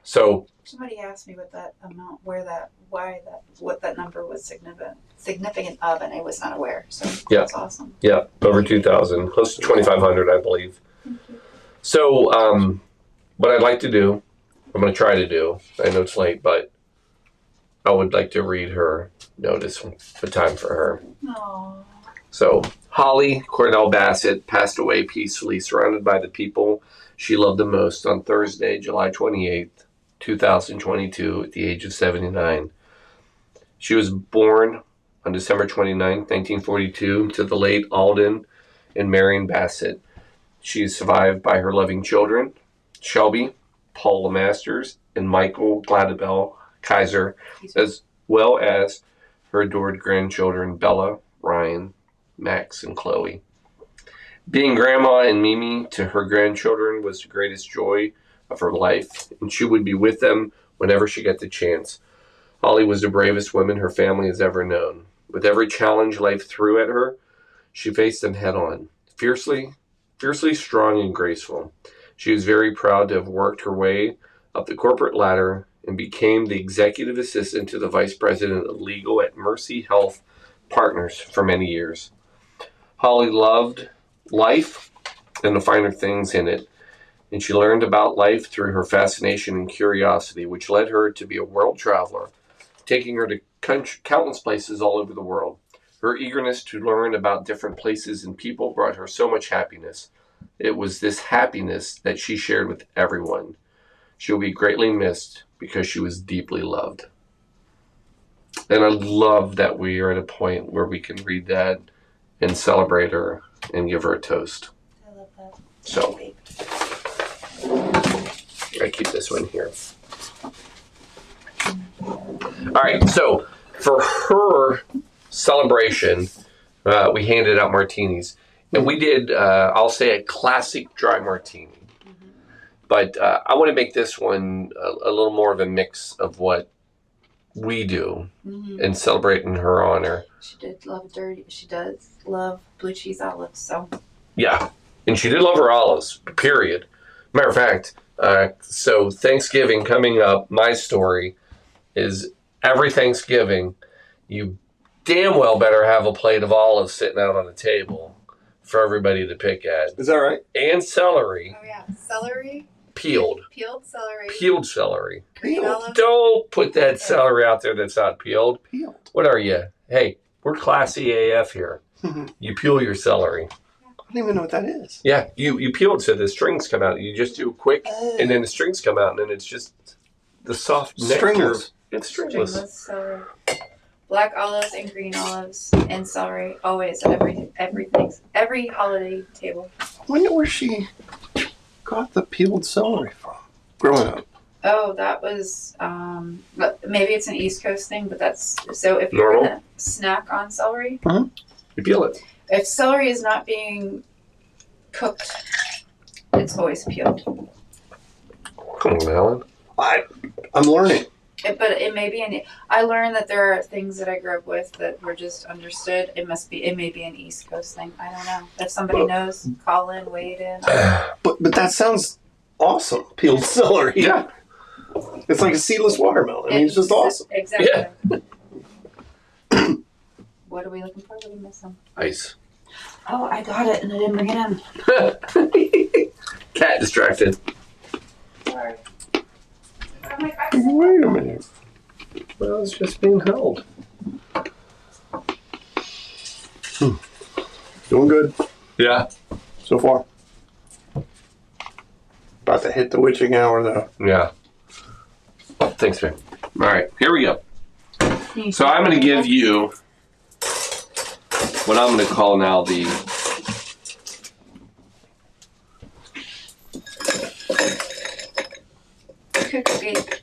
So somebody asked me what that amount, what that number was significant of, and I was not aware. So yeah, that's awesome. Yeah, over 2,000, close to 2,500, I believe. Thank you. So what I'd like to do, I'm going to try to do. I know it's late, but I would like to read her notice, the time for her. Aww. So, Holly Cornell Bassett passed away peacefully, surrounded by the people she loved the most on Thursday, July 28th, 2022, at the age of 79. She was born on December 29th, 1942, to the late Alden and Marion Bassett. She is survived by her loving children, Shelby, Paula Masters, and Michael Gladabell Kaiser, as well as her adored grandchildren, Bella, Ryan, Max, and Chloe. Being Grandma and Mimi to her grandchildren was the greatest joy of her life, and she would be with them whenever she got the chance. Holly was the bravest woman her family has ever known. With every challenge life threw at her, she faced them head on, fiercely strong and graceful. She was very proud to have worked her way up the corporate ladder and became the executive assistant to the vice president of legal at Mercy Health Partners for many years. Holly loved life and the finer things in it, and she learned about life through her fascination and curiosity, which led her to be a world traveler, taking her to countless places all over the world. Her eagerness to learn about different places and people brought her so much happiness. It was this happiness that she shared with everyone. She will be greatly missed because she was deeply loved. And I love that we are at a point where we can read that and celebrate her and give her a toast. I love that. So, I keep this one here. All right, so for her celebration, we handed out martinis. And we did, I'll say, a classic dry martini. Mm-hmm. But I want to make this one a little more of a mix of what we do and celebrate in her honor. She does love blue cheese olives, so. Yeah, and she did love her olives, period. Matter of fact, so Thanksgiving coming up, my story is every Thanksgiving, you damn well better have a plate of olives sitting out on the table for everybody to pick at. Is that right? And celery. Oh, yeah. Celery. Peeled. Peeled celery. Peeled celery. Green olives. Don't put that celery out there that's not peeled. Peeled. What are you? Hey, we're classy AF here. You peel your celery. I don't even know what that is. Yeah, you peel it so the strings come out. You just do it quick, and then the strings come out, and then it's just the soft nectar. Stringless. It's stringless. Stringless celery. Black olives and green olives and celery always at every holiday table. I wonder where she got the peeled celery from growing up. Oh, that was maybe it's an East Coast thing, but that's so if you're gonna snack on celery, you peel it. If celery is not being cooked, it's always peeled. Come on, Alan. I'm learning. But it may be I learned that there are things that I grew up with that were just understood. It may be an East Coast thing. I don't know. If somebody knows, call in, weigh it in. But that sounds awesome. Peeled celery. Yeah. It's like a seedless watermelon. I mean, it's just awesome. Exactly. Yeah. What are we looking for? What are we missing? Ice. Oh, I got it, and I didn't bring it in. Cat distracted. Sorry. Wait a minute. Well, it's just being held. Doing good Yeah. so far. About to hit the witching hour, though. Yeah. Thanks, man. All right, here we go. So I'm going to give you what I'm going to call now the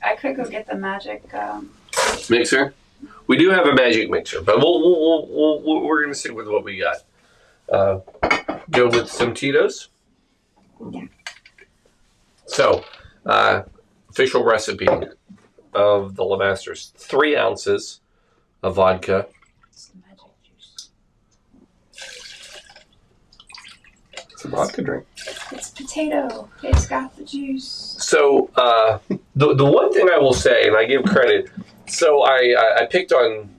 I could go get the magic. mixer. We do have a magic mixer, but we're going to stick with what we got. Go with some Tito's. Yeah. So, official recipe of the LeMasters: 3 ounces of vodka. It's the magic juice. It's a vodka drink. It's potato. It's got the juice. So, the one thing I will say, and I give credit, so I picked on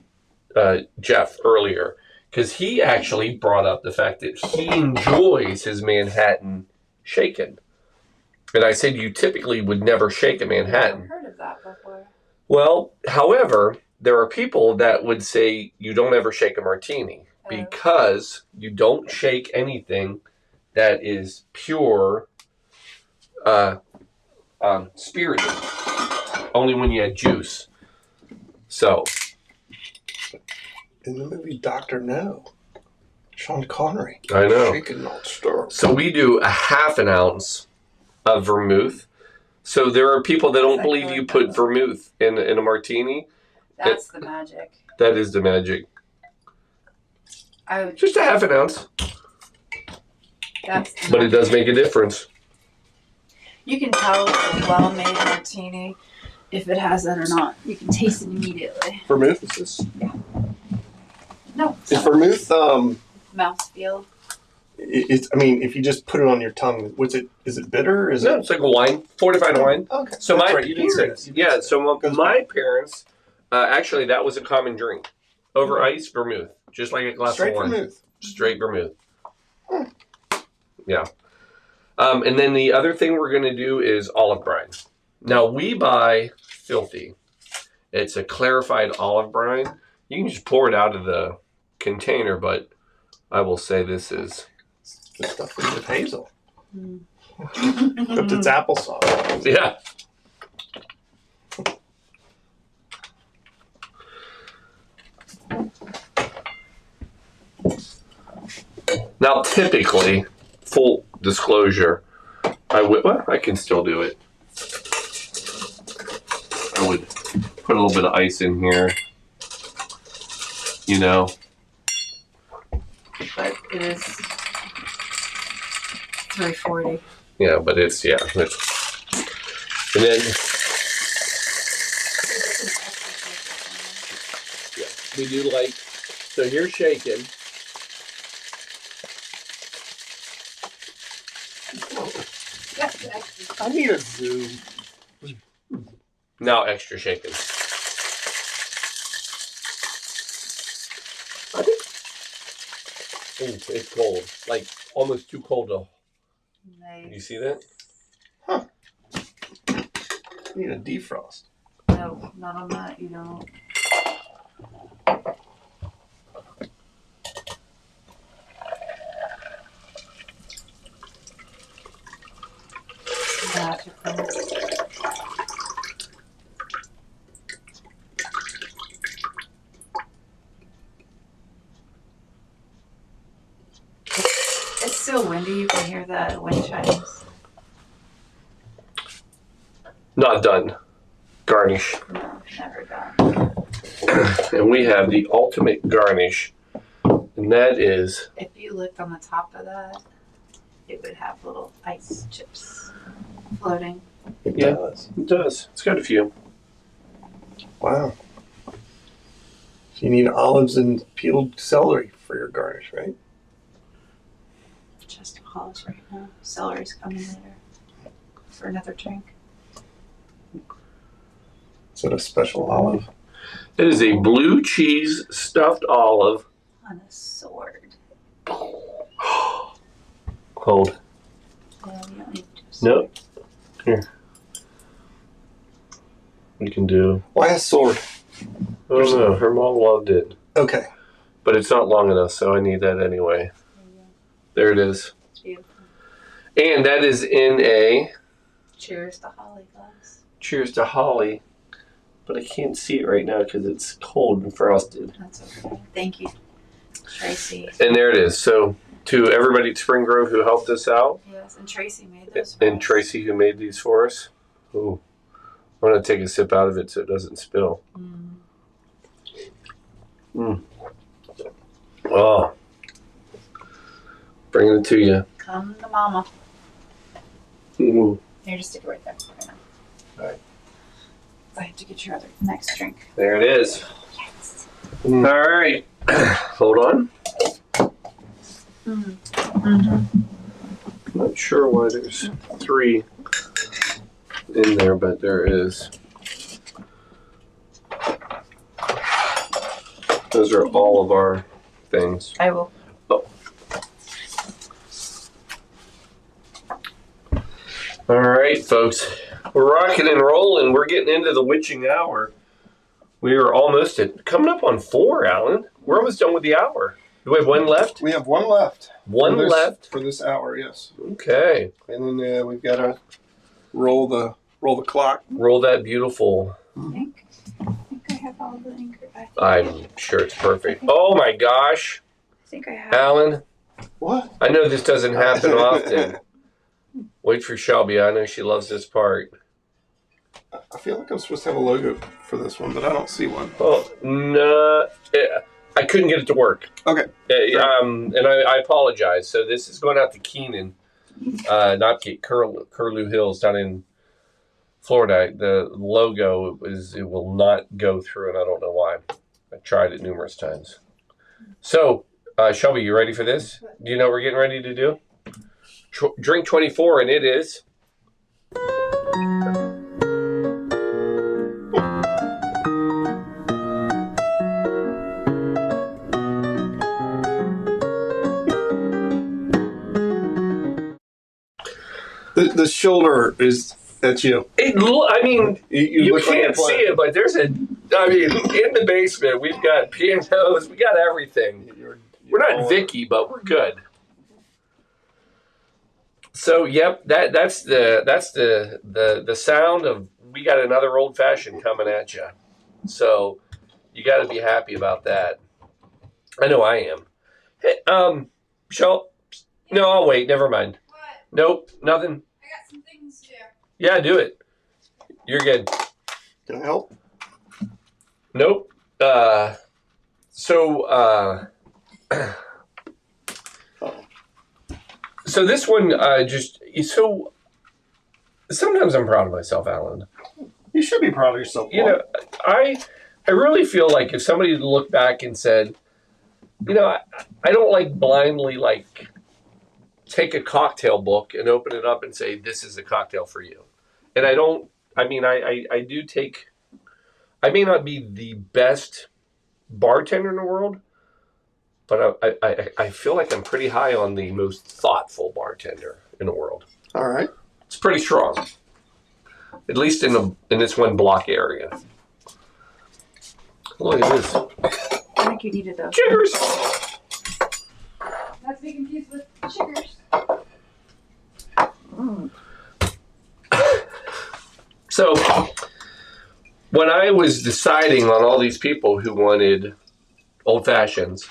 Jeff earlier, because he actually brought up the fact that he enjoys his Manhattan shaken. And I said you typically would never shake a Manhattan. I've heard of that before. Well, however, there are people that would say you don't ever shake a martini because you don't shake anything that is pure spirited. Only when you add juice. So, in the movie Dr. No, Sean Connery. I know. Shaken, not stirred. So we do a half an ounce of vermouth. So there are people that don't believe you put vermouth in a martini. That's the magic. That is the magic. Just a half an ounce. But it does make a difference. You can tell it's a well-made martini if it has that or not. You can taste it immediately. Vermouth is this? Yeah. No. Is vermouth mouthfeel? I mean, if you just put it on your tongue, is it bitter? No, it's like a wine, fortified wine. Okay. So That's my right. You didn't say parents, my parents, actually, that was a common drink. Over ice, vermouth, just like a glass of wine. Vermouth. Straight vermouth. Yeah. And then the other thing we're going to do is olive brine. Now, we buy Filthy. It's a clarified olive brine. You can just pour it out of the container, but I will say this is... The stuff with hazel. Except it's applesauce. Yeah. Now, typically, full disclosure, I can still do it. I would put a little bit of ice in here, you know. But it is 340. Yeah, but and then we do so you're shaking. I need a zoom. Now extra shaking. I think it's cold. Like almost too cold to... Nice. You see that? Huh. I need a defrost. No, not on that, you don't. Magical. It's so windy, you can hear the wind chimes. Not done. Garnish. No, never done. And we have the ultimate garnish. And that is... If you looked on the top of that, it would have little ice chips floating. It does. It does. It's got a few. Wow. So you need olives and peeled celery for your garnish, right? Just olives right now. Celery's coming later for another drink. Is it a special olive? It is a blue cheese stuffed olive. On a sword. Cold. Yeah, you don't need to. Nope. Here. We can do... Why a sword? I don't know. Her mom loved it. Okay. But it's not long enough, so I need that anyway. There it is. It's beautiful. And that is in a... Cheers to Holly glass. Cheers to Holly. But I can't see it right now because it's cold and frosted. That's okay. Thank you, Tracy. And there it is. So to everybody at Spring Grove who helped us out. Yes, and Tracy made those for And us. Tracy who made these for us. Ooh. I'm going to take a sip out of it so it doesn't spill. Oh. Bringing it to you. Come to mama. Ooh. Here, just stick it right there. Right now. All right. I have to get your other next drink. There it is. Yes. All right. Hold on. I'm not sure why there's 3 in there, but there is. Those are all of our things. I will. Oh. All right, folks. We're rocking and rolling. We're getting into the witching hour. We are almost coming up on 4, Alan. We're almost done with the hour. Do we have one left? We have one left. One left for this hour. Yes. Okay. And then we've got to roll the clock. Roll that beautiful. I think I have all the ink. I'm sure it's perfect. Oh my gosh, I think I have. Alan. What? I know this doesn't happen often. Wait for Shelby. I know she loves this part. I feel like I'm supposed to have a logo for this one, but I don't see one. Oh no, I couldn't get it to work. Okay. And I apologize. So this is going out to Keenan, not Curlew Hills down in Florida. The logo it will not go through, and I don't know why. I tried it numerous times. So Shelby, you ready for this? Do you know what we're getting ready to do? Drink 24, and it is. The shoulder is that's you. I mean, you look can't see it, but there's in the basement, we've got pianos, we got everything. We're not Vicky, but we're good. So, yep, that's the sound of we got another old fashioned coming at you. So, you got to be happy about that. I know I am. Hey, Michelle, no, I'll wait. Never mind. What? Nope, nothing. I got some things to do. Yeah, do it. You're good. Can I help? Nope. So this one so sometimes I'm proud of myself, Alan. You should be proud of yourself. You know, I really feel like if somebody looked back and said, you know, I don't like blindly take a cocktail book and open it up and say, this is a cocktail for you. And I may not be the best bartender in the world, but I feel like I'm pretty high on the most thoughtful bartender in the world. All right. It's pretty strong. At least in this one block area. Look at this. I think you needed those. Chiggers! Not to be confused with chiggers. Mm. So, when I was deciding on all these people who wanted old fashions,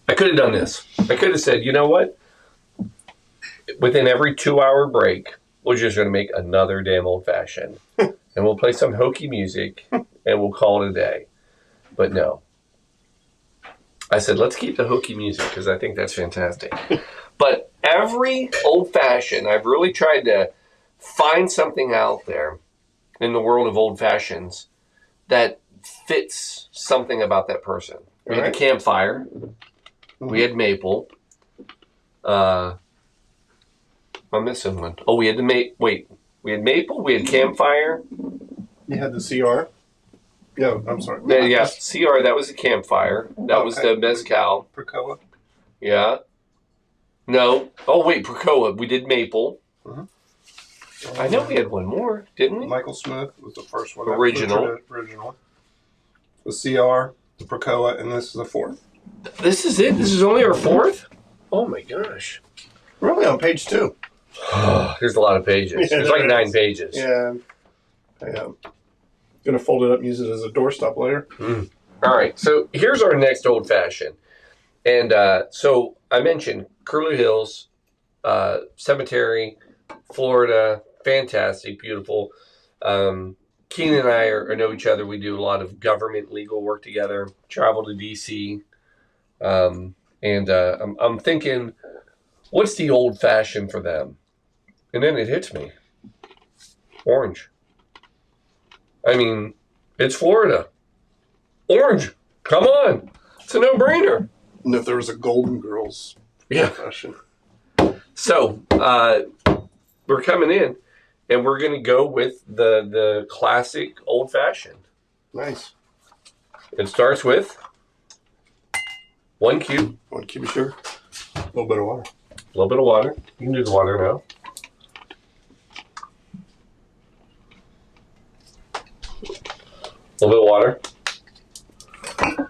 I could have done this. I could have said, you know what? Within every 2-hour break, we're just going to make another damn old fashioned. And we'll play some hokey music and we'll call it a day. But no. I said, let's keep the hokey music because I think that's fantastic. But every old fashioned, I've really tried to find something out there in the world of old fashions that fits something about that person. We had the campfire. We had maple. I'm missing one. Oh, we had we had maple. We had campfire. You had the CR. No, I'm sorry. Yeah, CR. That was the campfire. That was the mezcal. Procoa. Yeah. No. Oh wait, Procoa. We did maple. I know we had one more, didn't we? Michael Smith was the first one. Original. The CR, the Procoa, and this is the fourth. This is it? This is only our fourth? Oh my gosh. We're only on page 2. There's a lot of pages. There's like 9 pages. Yeah. I am going to fold it up and use it as a doorstop later. All right. So here's our next old fashioned. And so I mentioned Curlew Hills, Cemetery, Florida. Fantastic. Beautiful. Keenan and I know each other. We do a lot of government legal work together. Travel to D.C. I'm thinking, what's the old fashioned for them? And then it hits me. Orange. I mean, it's Florida. Orange. Come on. It's a no-brainer. And if there was a Golden Girls fashion. So, we're coming in, and we're going to go with the classic old fashioned. Nice. It starts with 1 cube. 1 cube of sugar. A little bit of water. A little bit of water. You can do the water now. A little bit of water.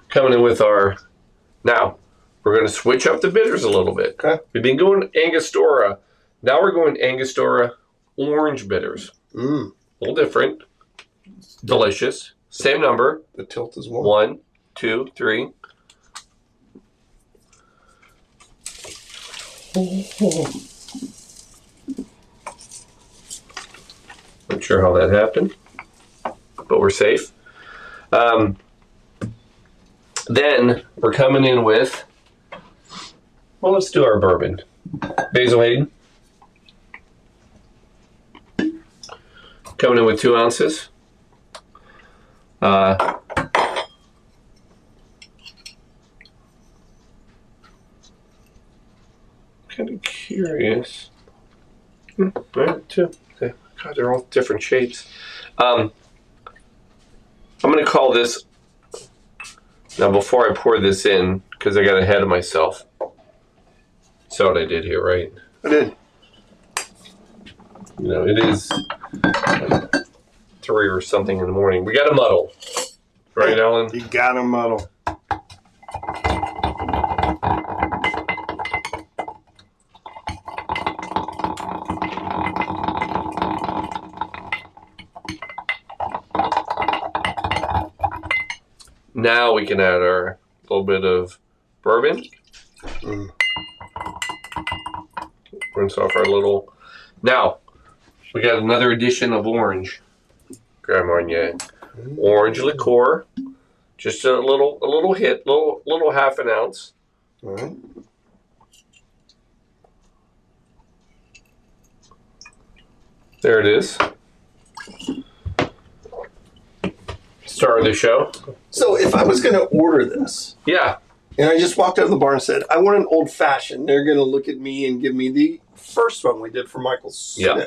Coming in with our... Now, we're going to switch up the bitters a little bit. Okay. We've been going Angostura. Now we're going Angostura orange bitters. A little different. Delicious. Same number. The tilt is 1. 1, 2, 3. Not sure how that happened, but we're safe. Then we're coming in with, well, let's do our bourbon. Basil Hayden. Coming in with 2 ounces. Kind of curious. Right, 2. Okay. God, they're all different shapes. I'm going to call this. Now, before I pour this in, because I got ahead of myself. Saw what I did here, right? I did. You know, it is 3 or something in the morning. We got to muddle. Right, Alan? You got to muddle. Now we can add our little bit of bourbon. Rinse off our little... Now, we got another addition of orange. Grand Marnier. Orange liqueur. Just a little hit, little half an ounce. All right. There it is. Start of the show. So if I was going to order this, Yeah. and I just walked out of the bar and said, I want an old fashioned, they're going to look at me and give me the first one we did for Michael Smith. Yeah.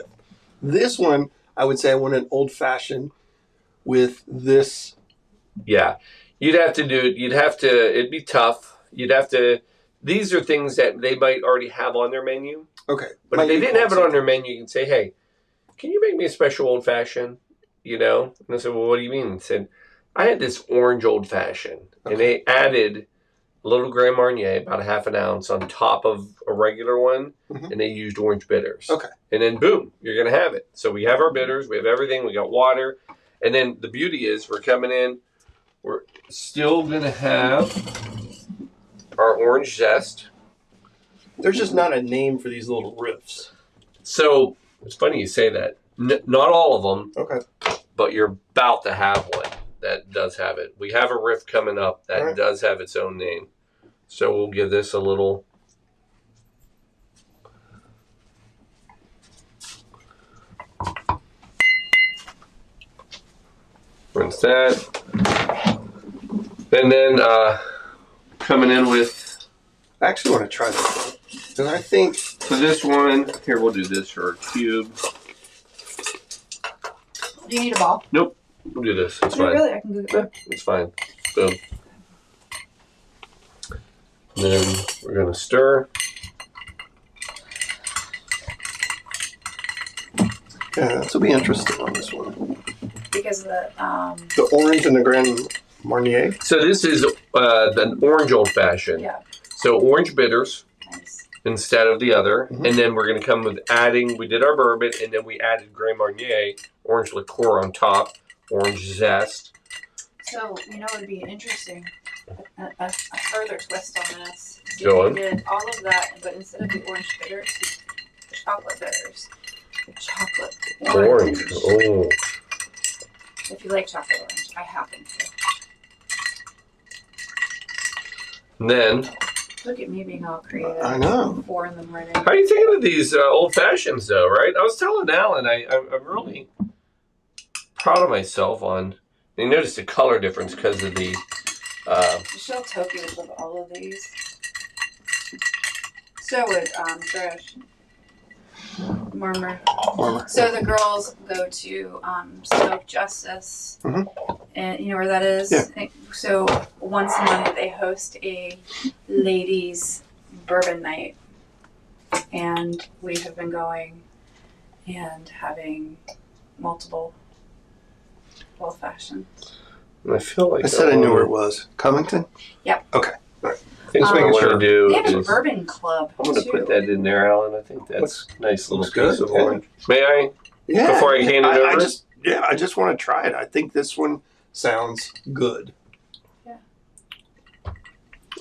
This one, I would say I want an old fashioned with this. Yeah. You'd have to do it. It'd be tough. You'd have to, these are things that they might already have on their menu. Okay. But if they didn't have it on their menu, you can say, hey, can you make me a special old fashioned? You know? And I said, well, what do you mean? And said, I had this orange old fashioned. Okay. And they added a little Grand Marnier, about a half an ounce, on top of a regular one. And they used orange bitters. Okay. And then, boom, you're going to have it. So we have our bitters. We have everything. We got water. And then the beauty is we're coming in. We're still going to have our orange zest. There's just not a name for these little riffs. So it's funny you say that. Not all of them. Okay. But you're about to have one that does have it. We have a riff coming up that does have its own name. So we'll give this a little... Rinse that. And then coming in with... I actually want to try this. Because I think... So this one, here we'll do this for a cube. Do you need a ball? Nope. We'll do this. It's No, fine. really? I can do it. Yeah, it's fine. Boom. And then we're going to stir. Yeah, this will be interesting on this one. Because the orange and the Grand Marnier. So this is the orange old fashioned. Yeah. So orange bitters Nice. instead of the other. And then we're going to come with adding, we did our bourbon, and then we added Grand Marnier, orange liqueur on top, orange zest. So, you know, it would be interesting. A further twist on this. See, Go we on. did all of that, but instead of the orange bitters, the chocolate bitters. The chocolate Orange. Oh. If you like chocolate orange, I happen to. And then, Look at me being all creative. I know. 4 in the morning. how are you thinking of these old fashions, though, right? I was telling Alan, I'm really proud of myself on. You notice the color difference because of the. Michelle Toki would love all of these. So would Trish. Murmur. So the girls go to Smoke Justice, and you know where that is? Yeah. So once a month they host a ladies' bourbon night, and we have been going and having multiple old fashions. I feel like I said I knew where it was. Covington? Yep. Okay. All right. I think what I want to do They have a is bourbon club. I'm going to put that in there, Alan. I think that's a nice little looks piece good. of orange. May I? Yeah. Before I hand it over? I just want to try it. I think this one sounds good. Yeah.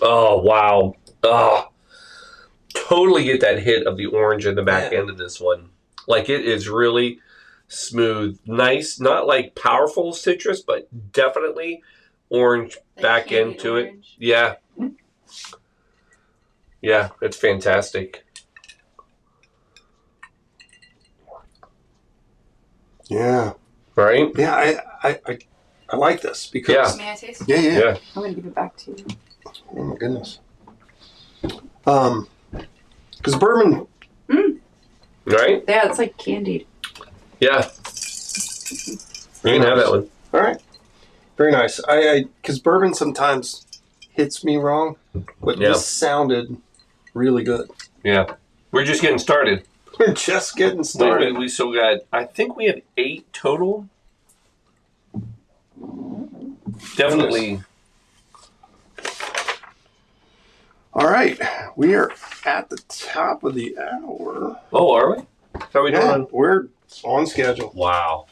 Oh, wow. Oh, totally get that hit of the orange in the back end of this one. Like, it is really smooth, nice, not like powerful citrus, but definitely orange Like back into orange. it. Yeah. Yeah, it's fantastic. Yeah. Right? Yeah, I like this because May I taste it? yeah. I'm going to give it back to you. Oh my goodness. Because bourbon. Right? Yeah, it's like candied. Yeah. You can have that one. All right. Very nice. Because bourbon sometimes hits me wrong, but this sounded really good. Yeah. We're just getting started. We're just getting started. We still got, I think we have 8 total. Definitely. All right. We are at the top of the hour. Oh, are we? How are we doing? We're on schedule. Wow.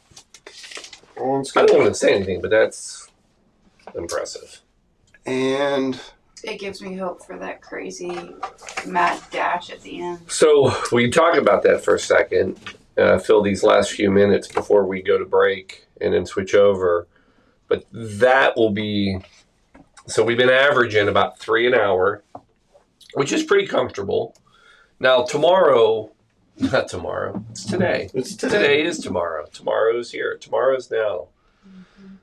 On I schedule. don't want to say anything, but that's impressive. And It gives me hope for that crazy mad dash at the end. So we can talk about that for a second. Fill these last few minutes before we go to break and then switch over. But that will be... So we've been averaging about 3 an hour, which is pretty comfortable. Now tomorrow... Not tomorrow. It's today. it's today. Today is tomorrow. Tomorrow's here. Tomorrow's now. Mm-hmm.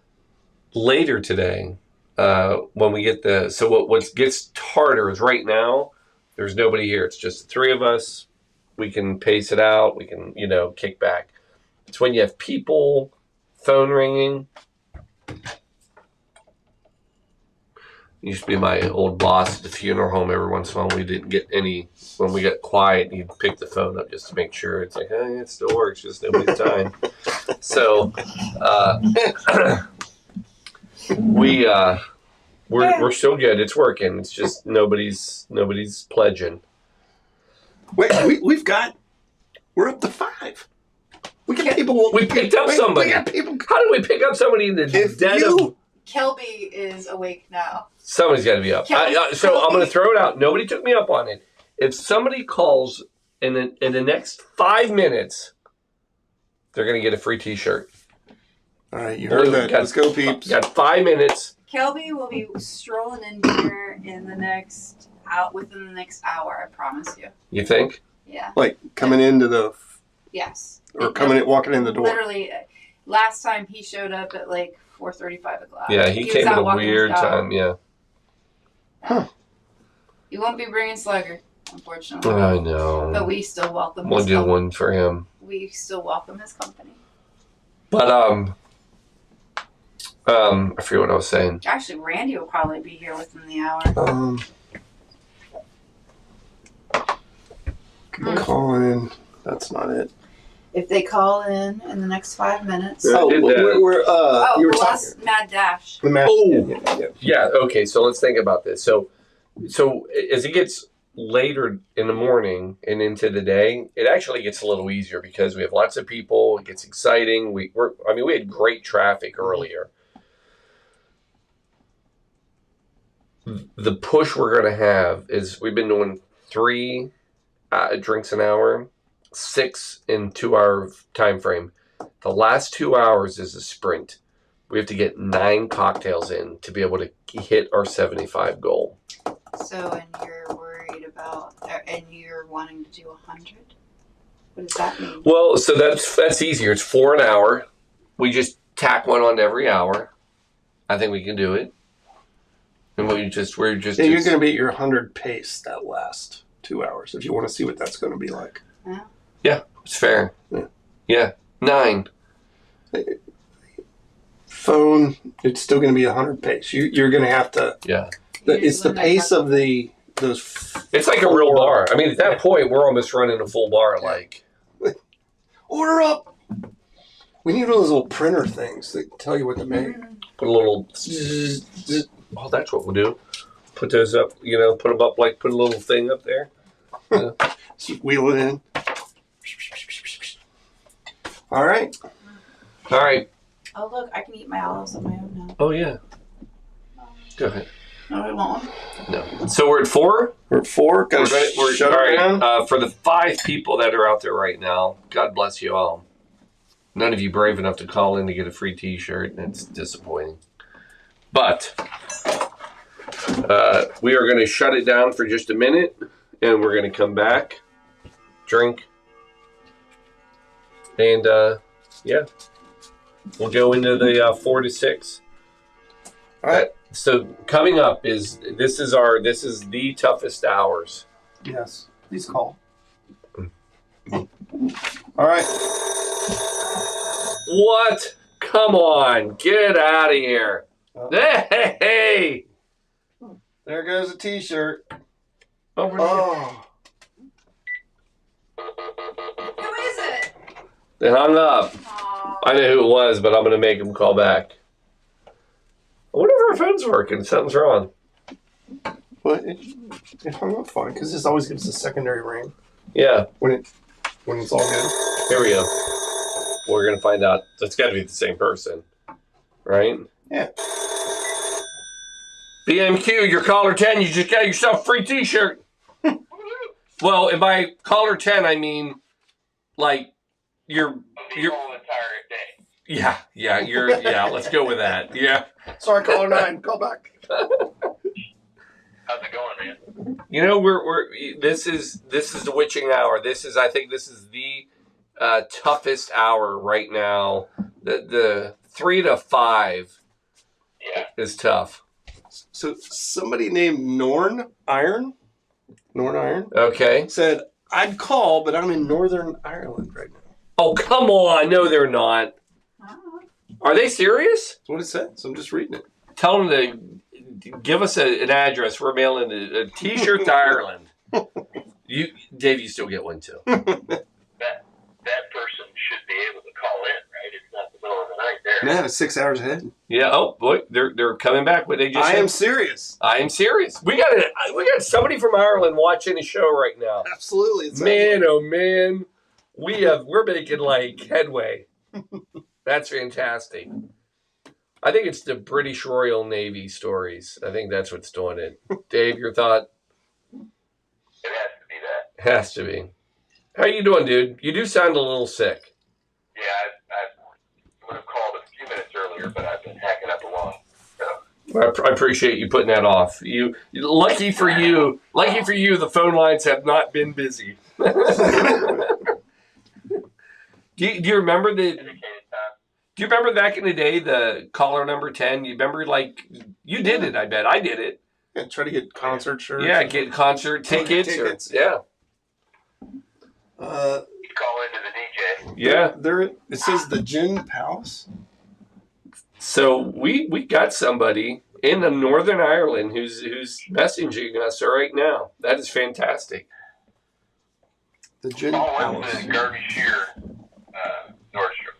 Later today, when we get the... So what gets harder is right now, there's nobody here. It's just the 3 of us. We can pace it out. We can, kick back. It's when you have people, phone ringing. Used to be my old boss at the funeral home. Every once in a while, we didn't get any. When we got quiet, he'd pick the phone up just to make sure. It's like, hey, it still works. Just nobody's time. So, we're still good. It's working. It's just nobody's pledging. Wait, we're up to 5. We get people. We picked up somebody. We got people. How did we pick up somebody in the dead of... Kelby is awake now. Somebody's got to be up. So I'm going to throw it out. Nobody took me up on it. If somebody calls in the next 5 minutes, they're going to get a free T-shirt. All right, you heard that. Let's go, peeps. Got 5 minutes. Kelby will be strolling in here within the next hour. I promise you. You think? Yeah. Like coming into the... Yes. Or walking in the door. Literally, last time he showed up at like 4:35 o'clock. Yeah, he came at a weird time. Yeah. Huh. He won't be bringing Slugger, unfortunately. I know. But we still welcome We'll his do company. one for him. We still welcome his company. But I forget what I was saying. Actually, Randy will probably be here within the hour. Calling in. That's not it. If they call in the next 5 minutes. Yeah. Oh, did that. you were last talking. Mad Dash. The match. Oh. Yeah, okay, so let's think about this. So as it gets later in the morning and into the day, it actually gets a little easier because we have lots of people. It gets exciting. We had great traffic earlier. The push we're going to have is we've been doing 3 drinks an hour, 6 in 2-hour time frame. The last 2 hours is a sprint. We have to get 9 cocktails in to be able to hit our 75 goal. So, and you're worried about, and you're wanting to do 100? What does that mean? Well, so that's easier. It's 4 an hour. We just tack one on every hour. I think we can do it. And we're just. Yeah, you're going to be at your 100 pace that last 2 hours if you want to see what that's going to be like. Yeah, it's fair. Yeah. 9. Phone, it's still going to be 100 pace. You're going to have to. Yeah. It's the pace of those. It's like a real bar. I mean, at that point, we're almost running a full bar. Like, order up. We need one of those little printer things that tell you what to make. Put a little. Oh, that's what we'll do. Put those up. You know, put them up like put a little thing up there. Yeah. Just wheel it in. All right. All right. Oh, look, I can eat my olives on my own now. Oh yeah. Go ahead. No, I won't. No. So we're at 4. We're at 4. We're shut all it right. down. For the 5 people that are out there right now, God bless you all. None of you brave enough to call in to get a free T-shirt, and it's disappointing. But we are going to shut it down for just a minute, and we're going to come back, drink, and yeah, we'll go into the 4 to 6. All right. So coming up is this is the toughest hours. Yes. Please call. All right. What? Come on, get out of here! Hey! There goes a T-shirt. Oh, Who is it? they hung up. Aww. I know who it was, but I'm gonna make them call back. I wonder if our phone's working. Something's wrong. But it hung up fine because this always gives a secondary ring Yeah, when it's all good. here we go. We're gonna find out. It's got to be the same person, right? Yeah. BMQ, you're caller 10. You just got yourself a free T-shirt. Well, if by caller 10, I mean like you're the whole entire day. yeah. Let's go with that. Yeah. Sorry, caller 9. Call back. How's it going, man? You know, this is the witching hour. I think this is the toughest hour right now. The 3 to 5 is tough. So somebody named Norn Iron Okay. said, I'd call, but I'm in Northern Ireland right now. Oh, come on. No, they're not. Are they serious? That's what it said, so I'm just reading it. Tell them to give us an address. We're mailing a T-shirt to Ireland. Dave, you still get one too. That person should be able to call in, right? It's not the middle of the night there. Yeah, it's 6 hours ahead. Yeah. Oh boy, they're coming back. What they just I said. am serious. I am serious. We got somebody from Ireland watching the show right now. Absolutely. It sounds Man, like- oh man, we're making like headway. That's fantastic. I think it's the British Royal Navy stories. I think that's what's doing it. Dave, your thought? It has to be that. Has to be. How you doing, dude? You do sound a little sick. Yeah, I would have called a few minutes earlier, but I've been hacking up a lung. So. I appreciate you putting that off. Lucky for you, the phone lines have not been busy. Do you remember Dedicated time. Do you remember back in the day, the caller number 10? You remember, you did it, I bet. I did it. Yeah, try to get concert shirts. Yeah, get concert tickets. Yeah. You call into the DJ. Yeah. It says the Gin Palace. So we got somebody in Northern Ireland who's messaging us right now. That is fantastic. The Gin Call Palace. into Garvey Shear, Nordstrom.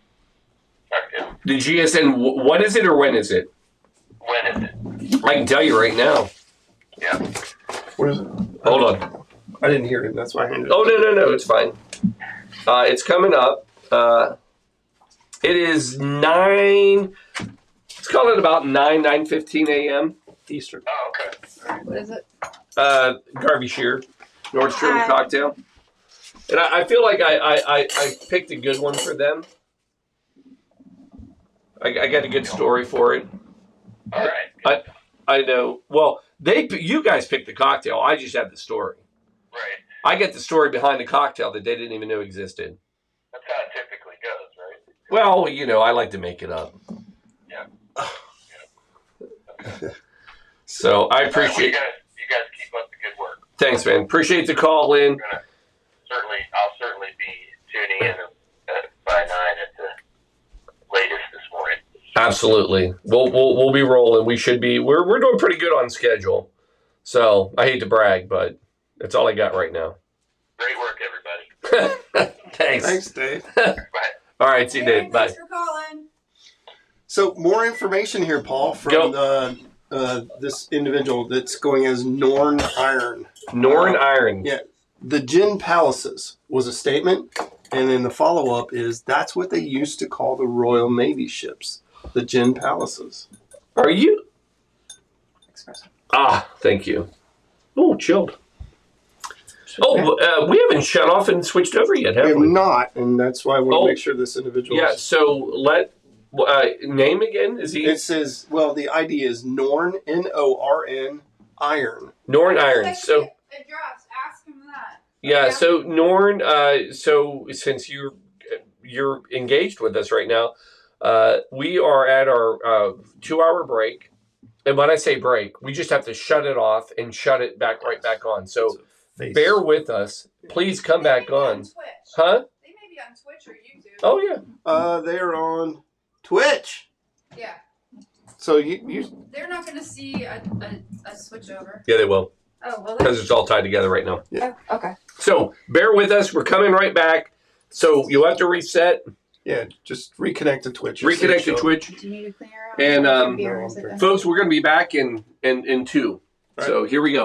Cocktail. The GSN, what is it or when is it? When is it? I can tell you right now. Yeah. What is it? Hold on. I didn't hear it. That's why I handed it. Oh, no, it's fine. It's coming up. It is 9, let's call it about 9:15 a.m. Eastern. Oh, okay. What is it? Garvey Shear, Nordstrom Cocktail. And I feel like I picked a good one for them. I got a good story for it. All right. I know. Well, you guys picked the cocktail. I just had the story. Right. I get the story behind the cocktail that they didn't even know existed. That's how it typically goes, right? Well, I like to make it up. Yeah. So I appreciate. You guys keep up the good work. Thanks, man. Appreciate the call in. I'll certainly be tuning in by 9 at the latest this morning. Absolutely. We'll be rolling. We should be. We're doing pretty good on schedule. So I hate to brag, but that's all I got right now. Great work, everybody. Thanks. Thanks, Dave. Bye. All right, see you, Dave. Bye. Thanks for calling. So more information here, Paul, from this individual that's going as Norn Iron. Norn Iron. Yeah. The Gin Palaces was a statement, and then the follow-up is that's what they used to call the Royal Navy ships, the Gin Palaces. Are you? Espresso. Ah, thank you. Oh, chilled. Oh, we haven't shut off and switched over yet, have we? Not, and that's why I want to make sure this individual. Yeah. So name again. Is he? It says, well, the ID is Norn, Norn, Iron. Norn Iron. So address. Ask him that. yeah. So Norn. So since you're engaged with us right now, we are at our 2-hour break, and when I say break, we just have to shut it off and shut it right back on. So bear with us. Please come back on. Twitch. Huh? They may be on Twitch or YouTube. Oh yeah. They're on Twitch. Yeah. So you They're not going to see a switch over. Yeah, they will. Oh, well. Because it's all tied together right now. Yeah. Oh, okay. So bear with us. We're coming right back. So you'll have to reset. Yeah, just reconnect to Twitch. Reconnect to Twitch. Do you need to clear out? And beer, no, is it I'm folks, we're going to be back in 2. Right. So here we go.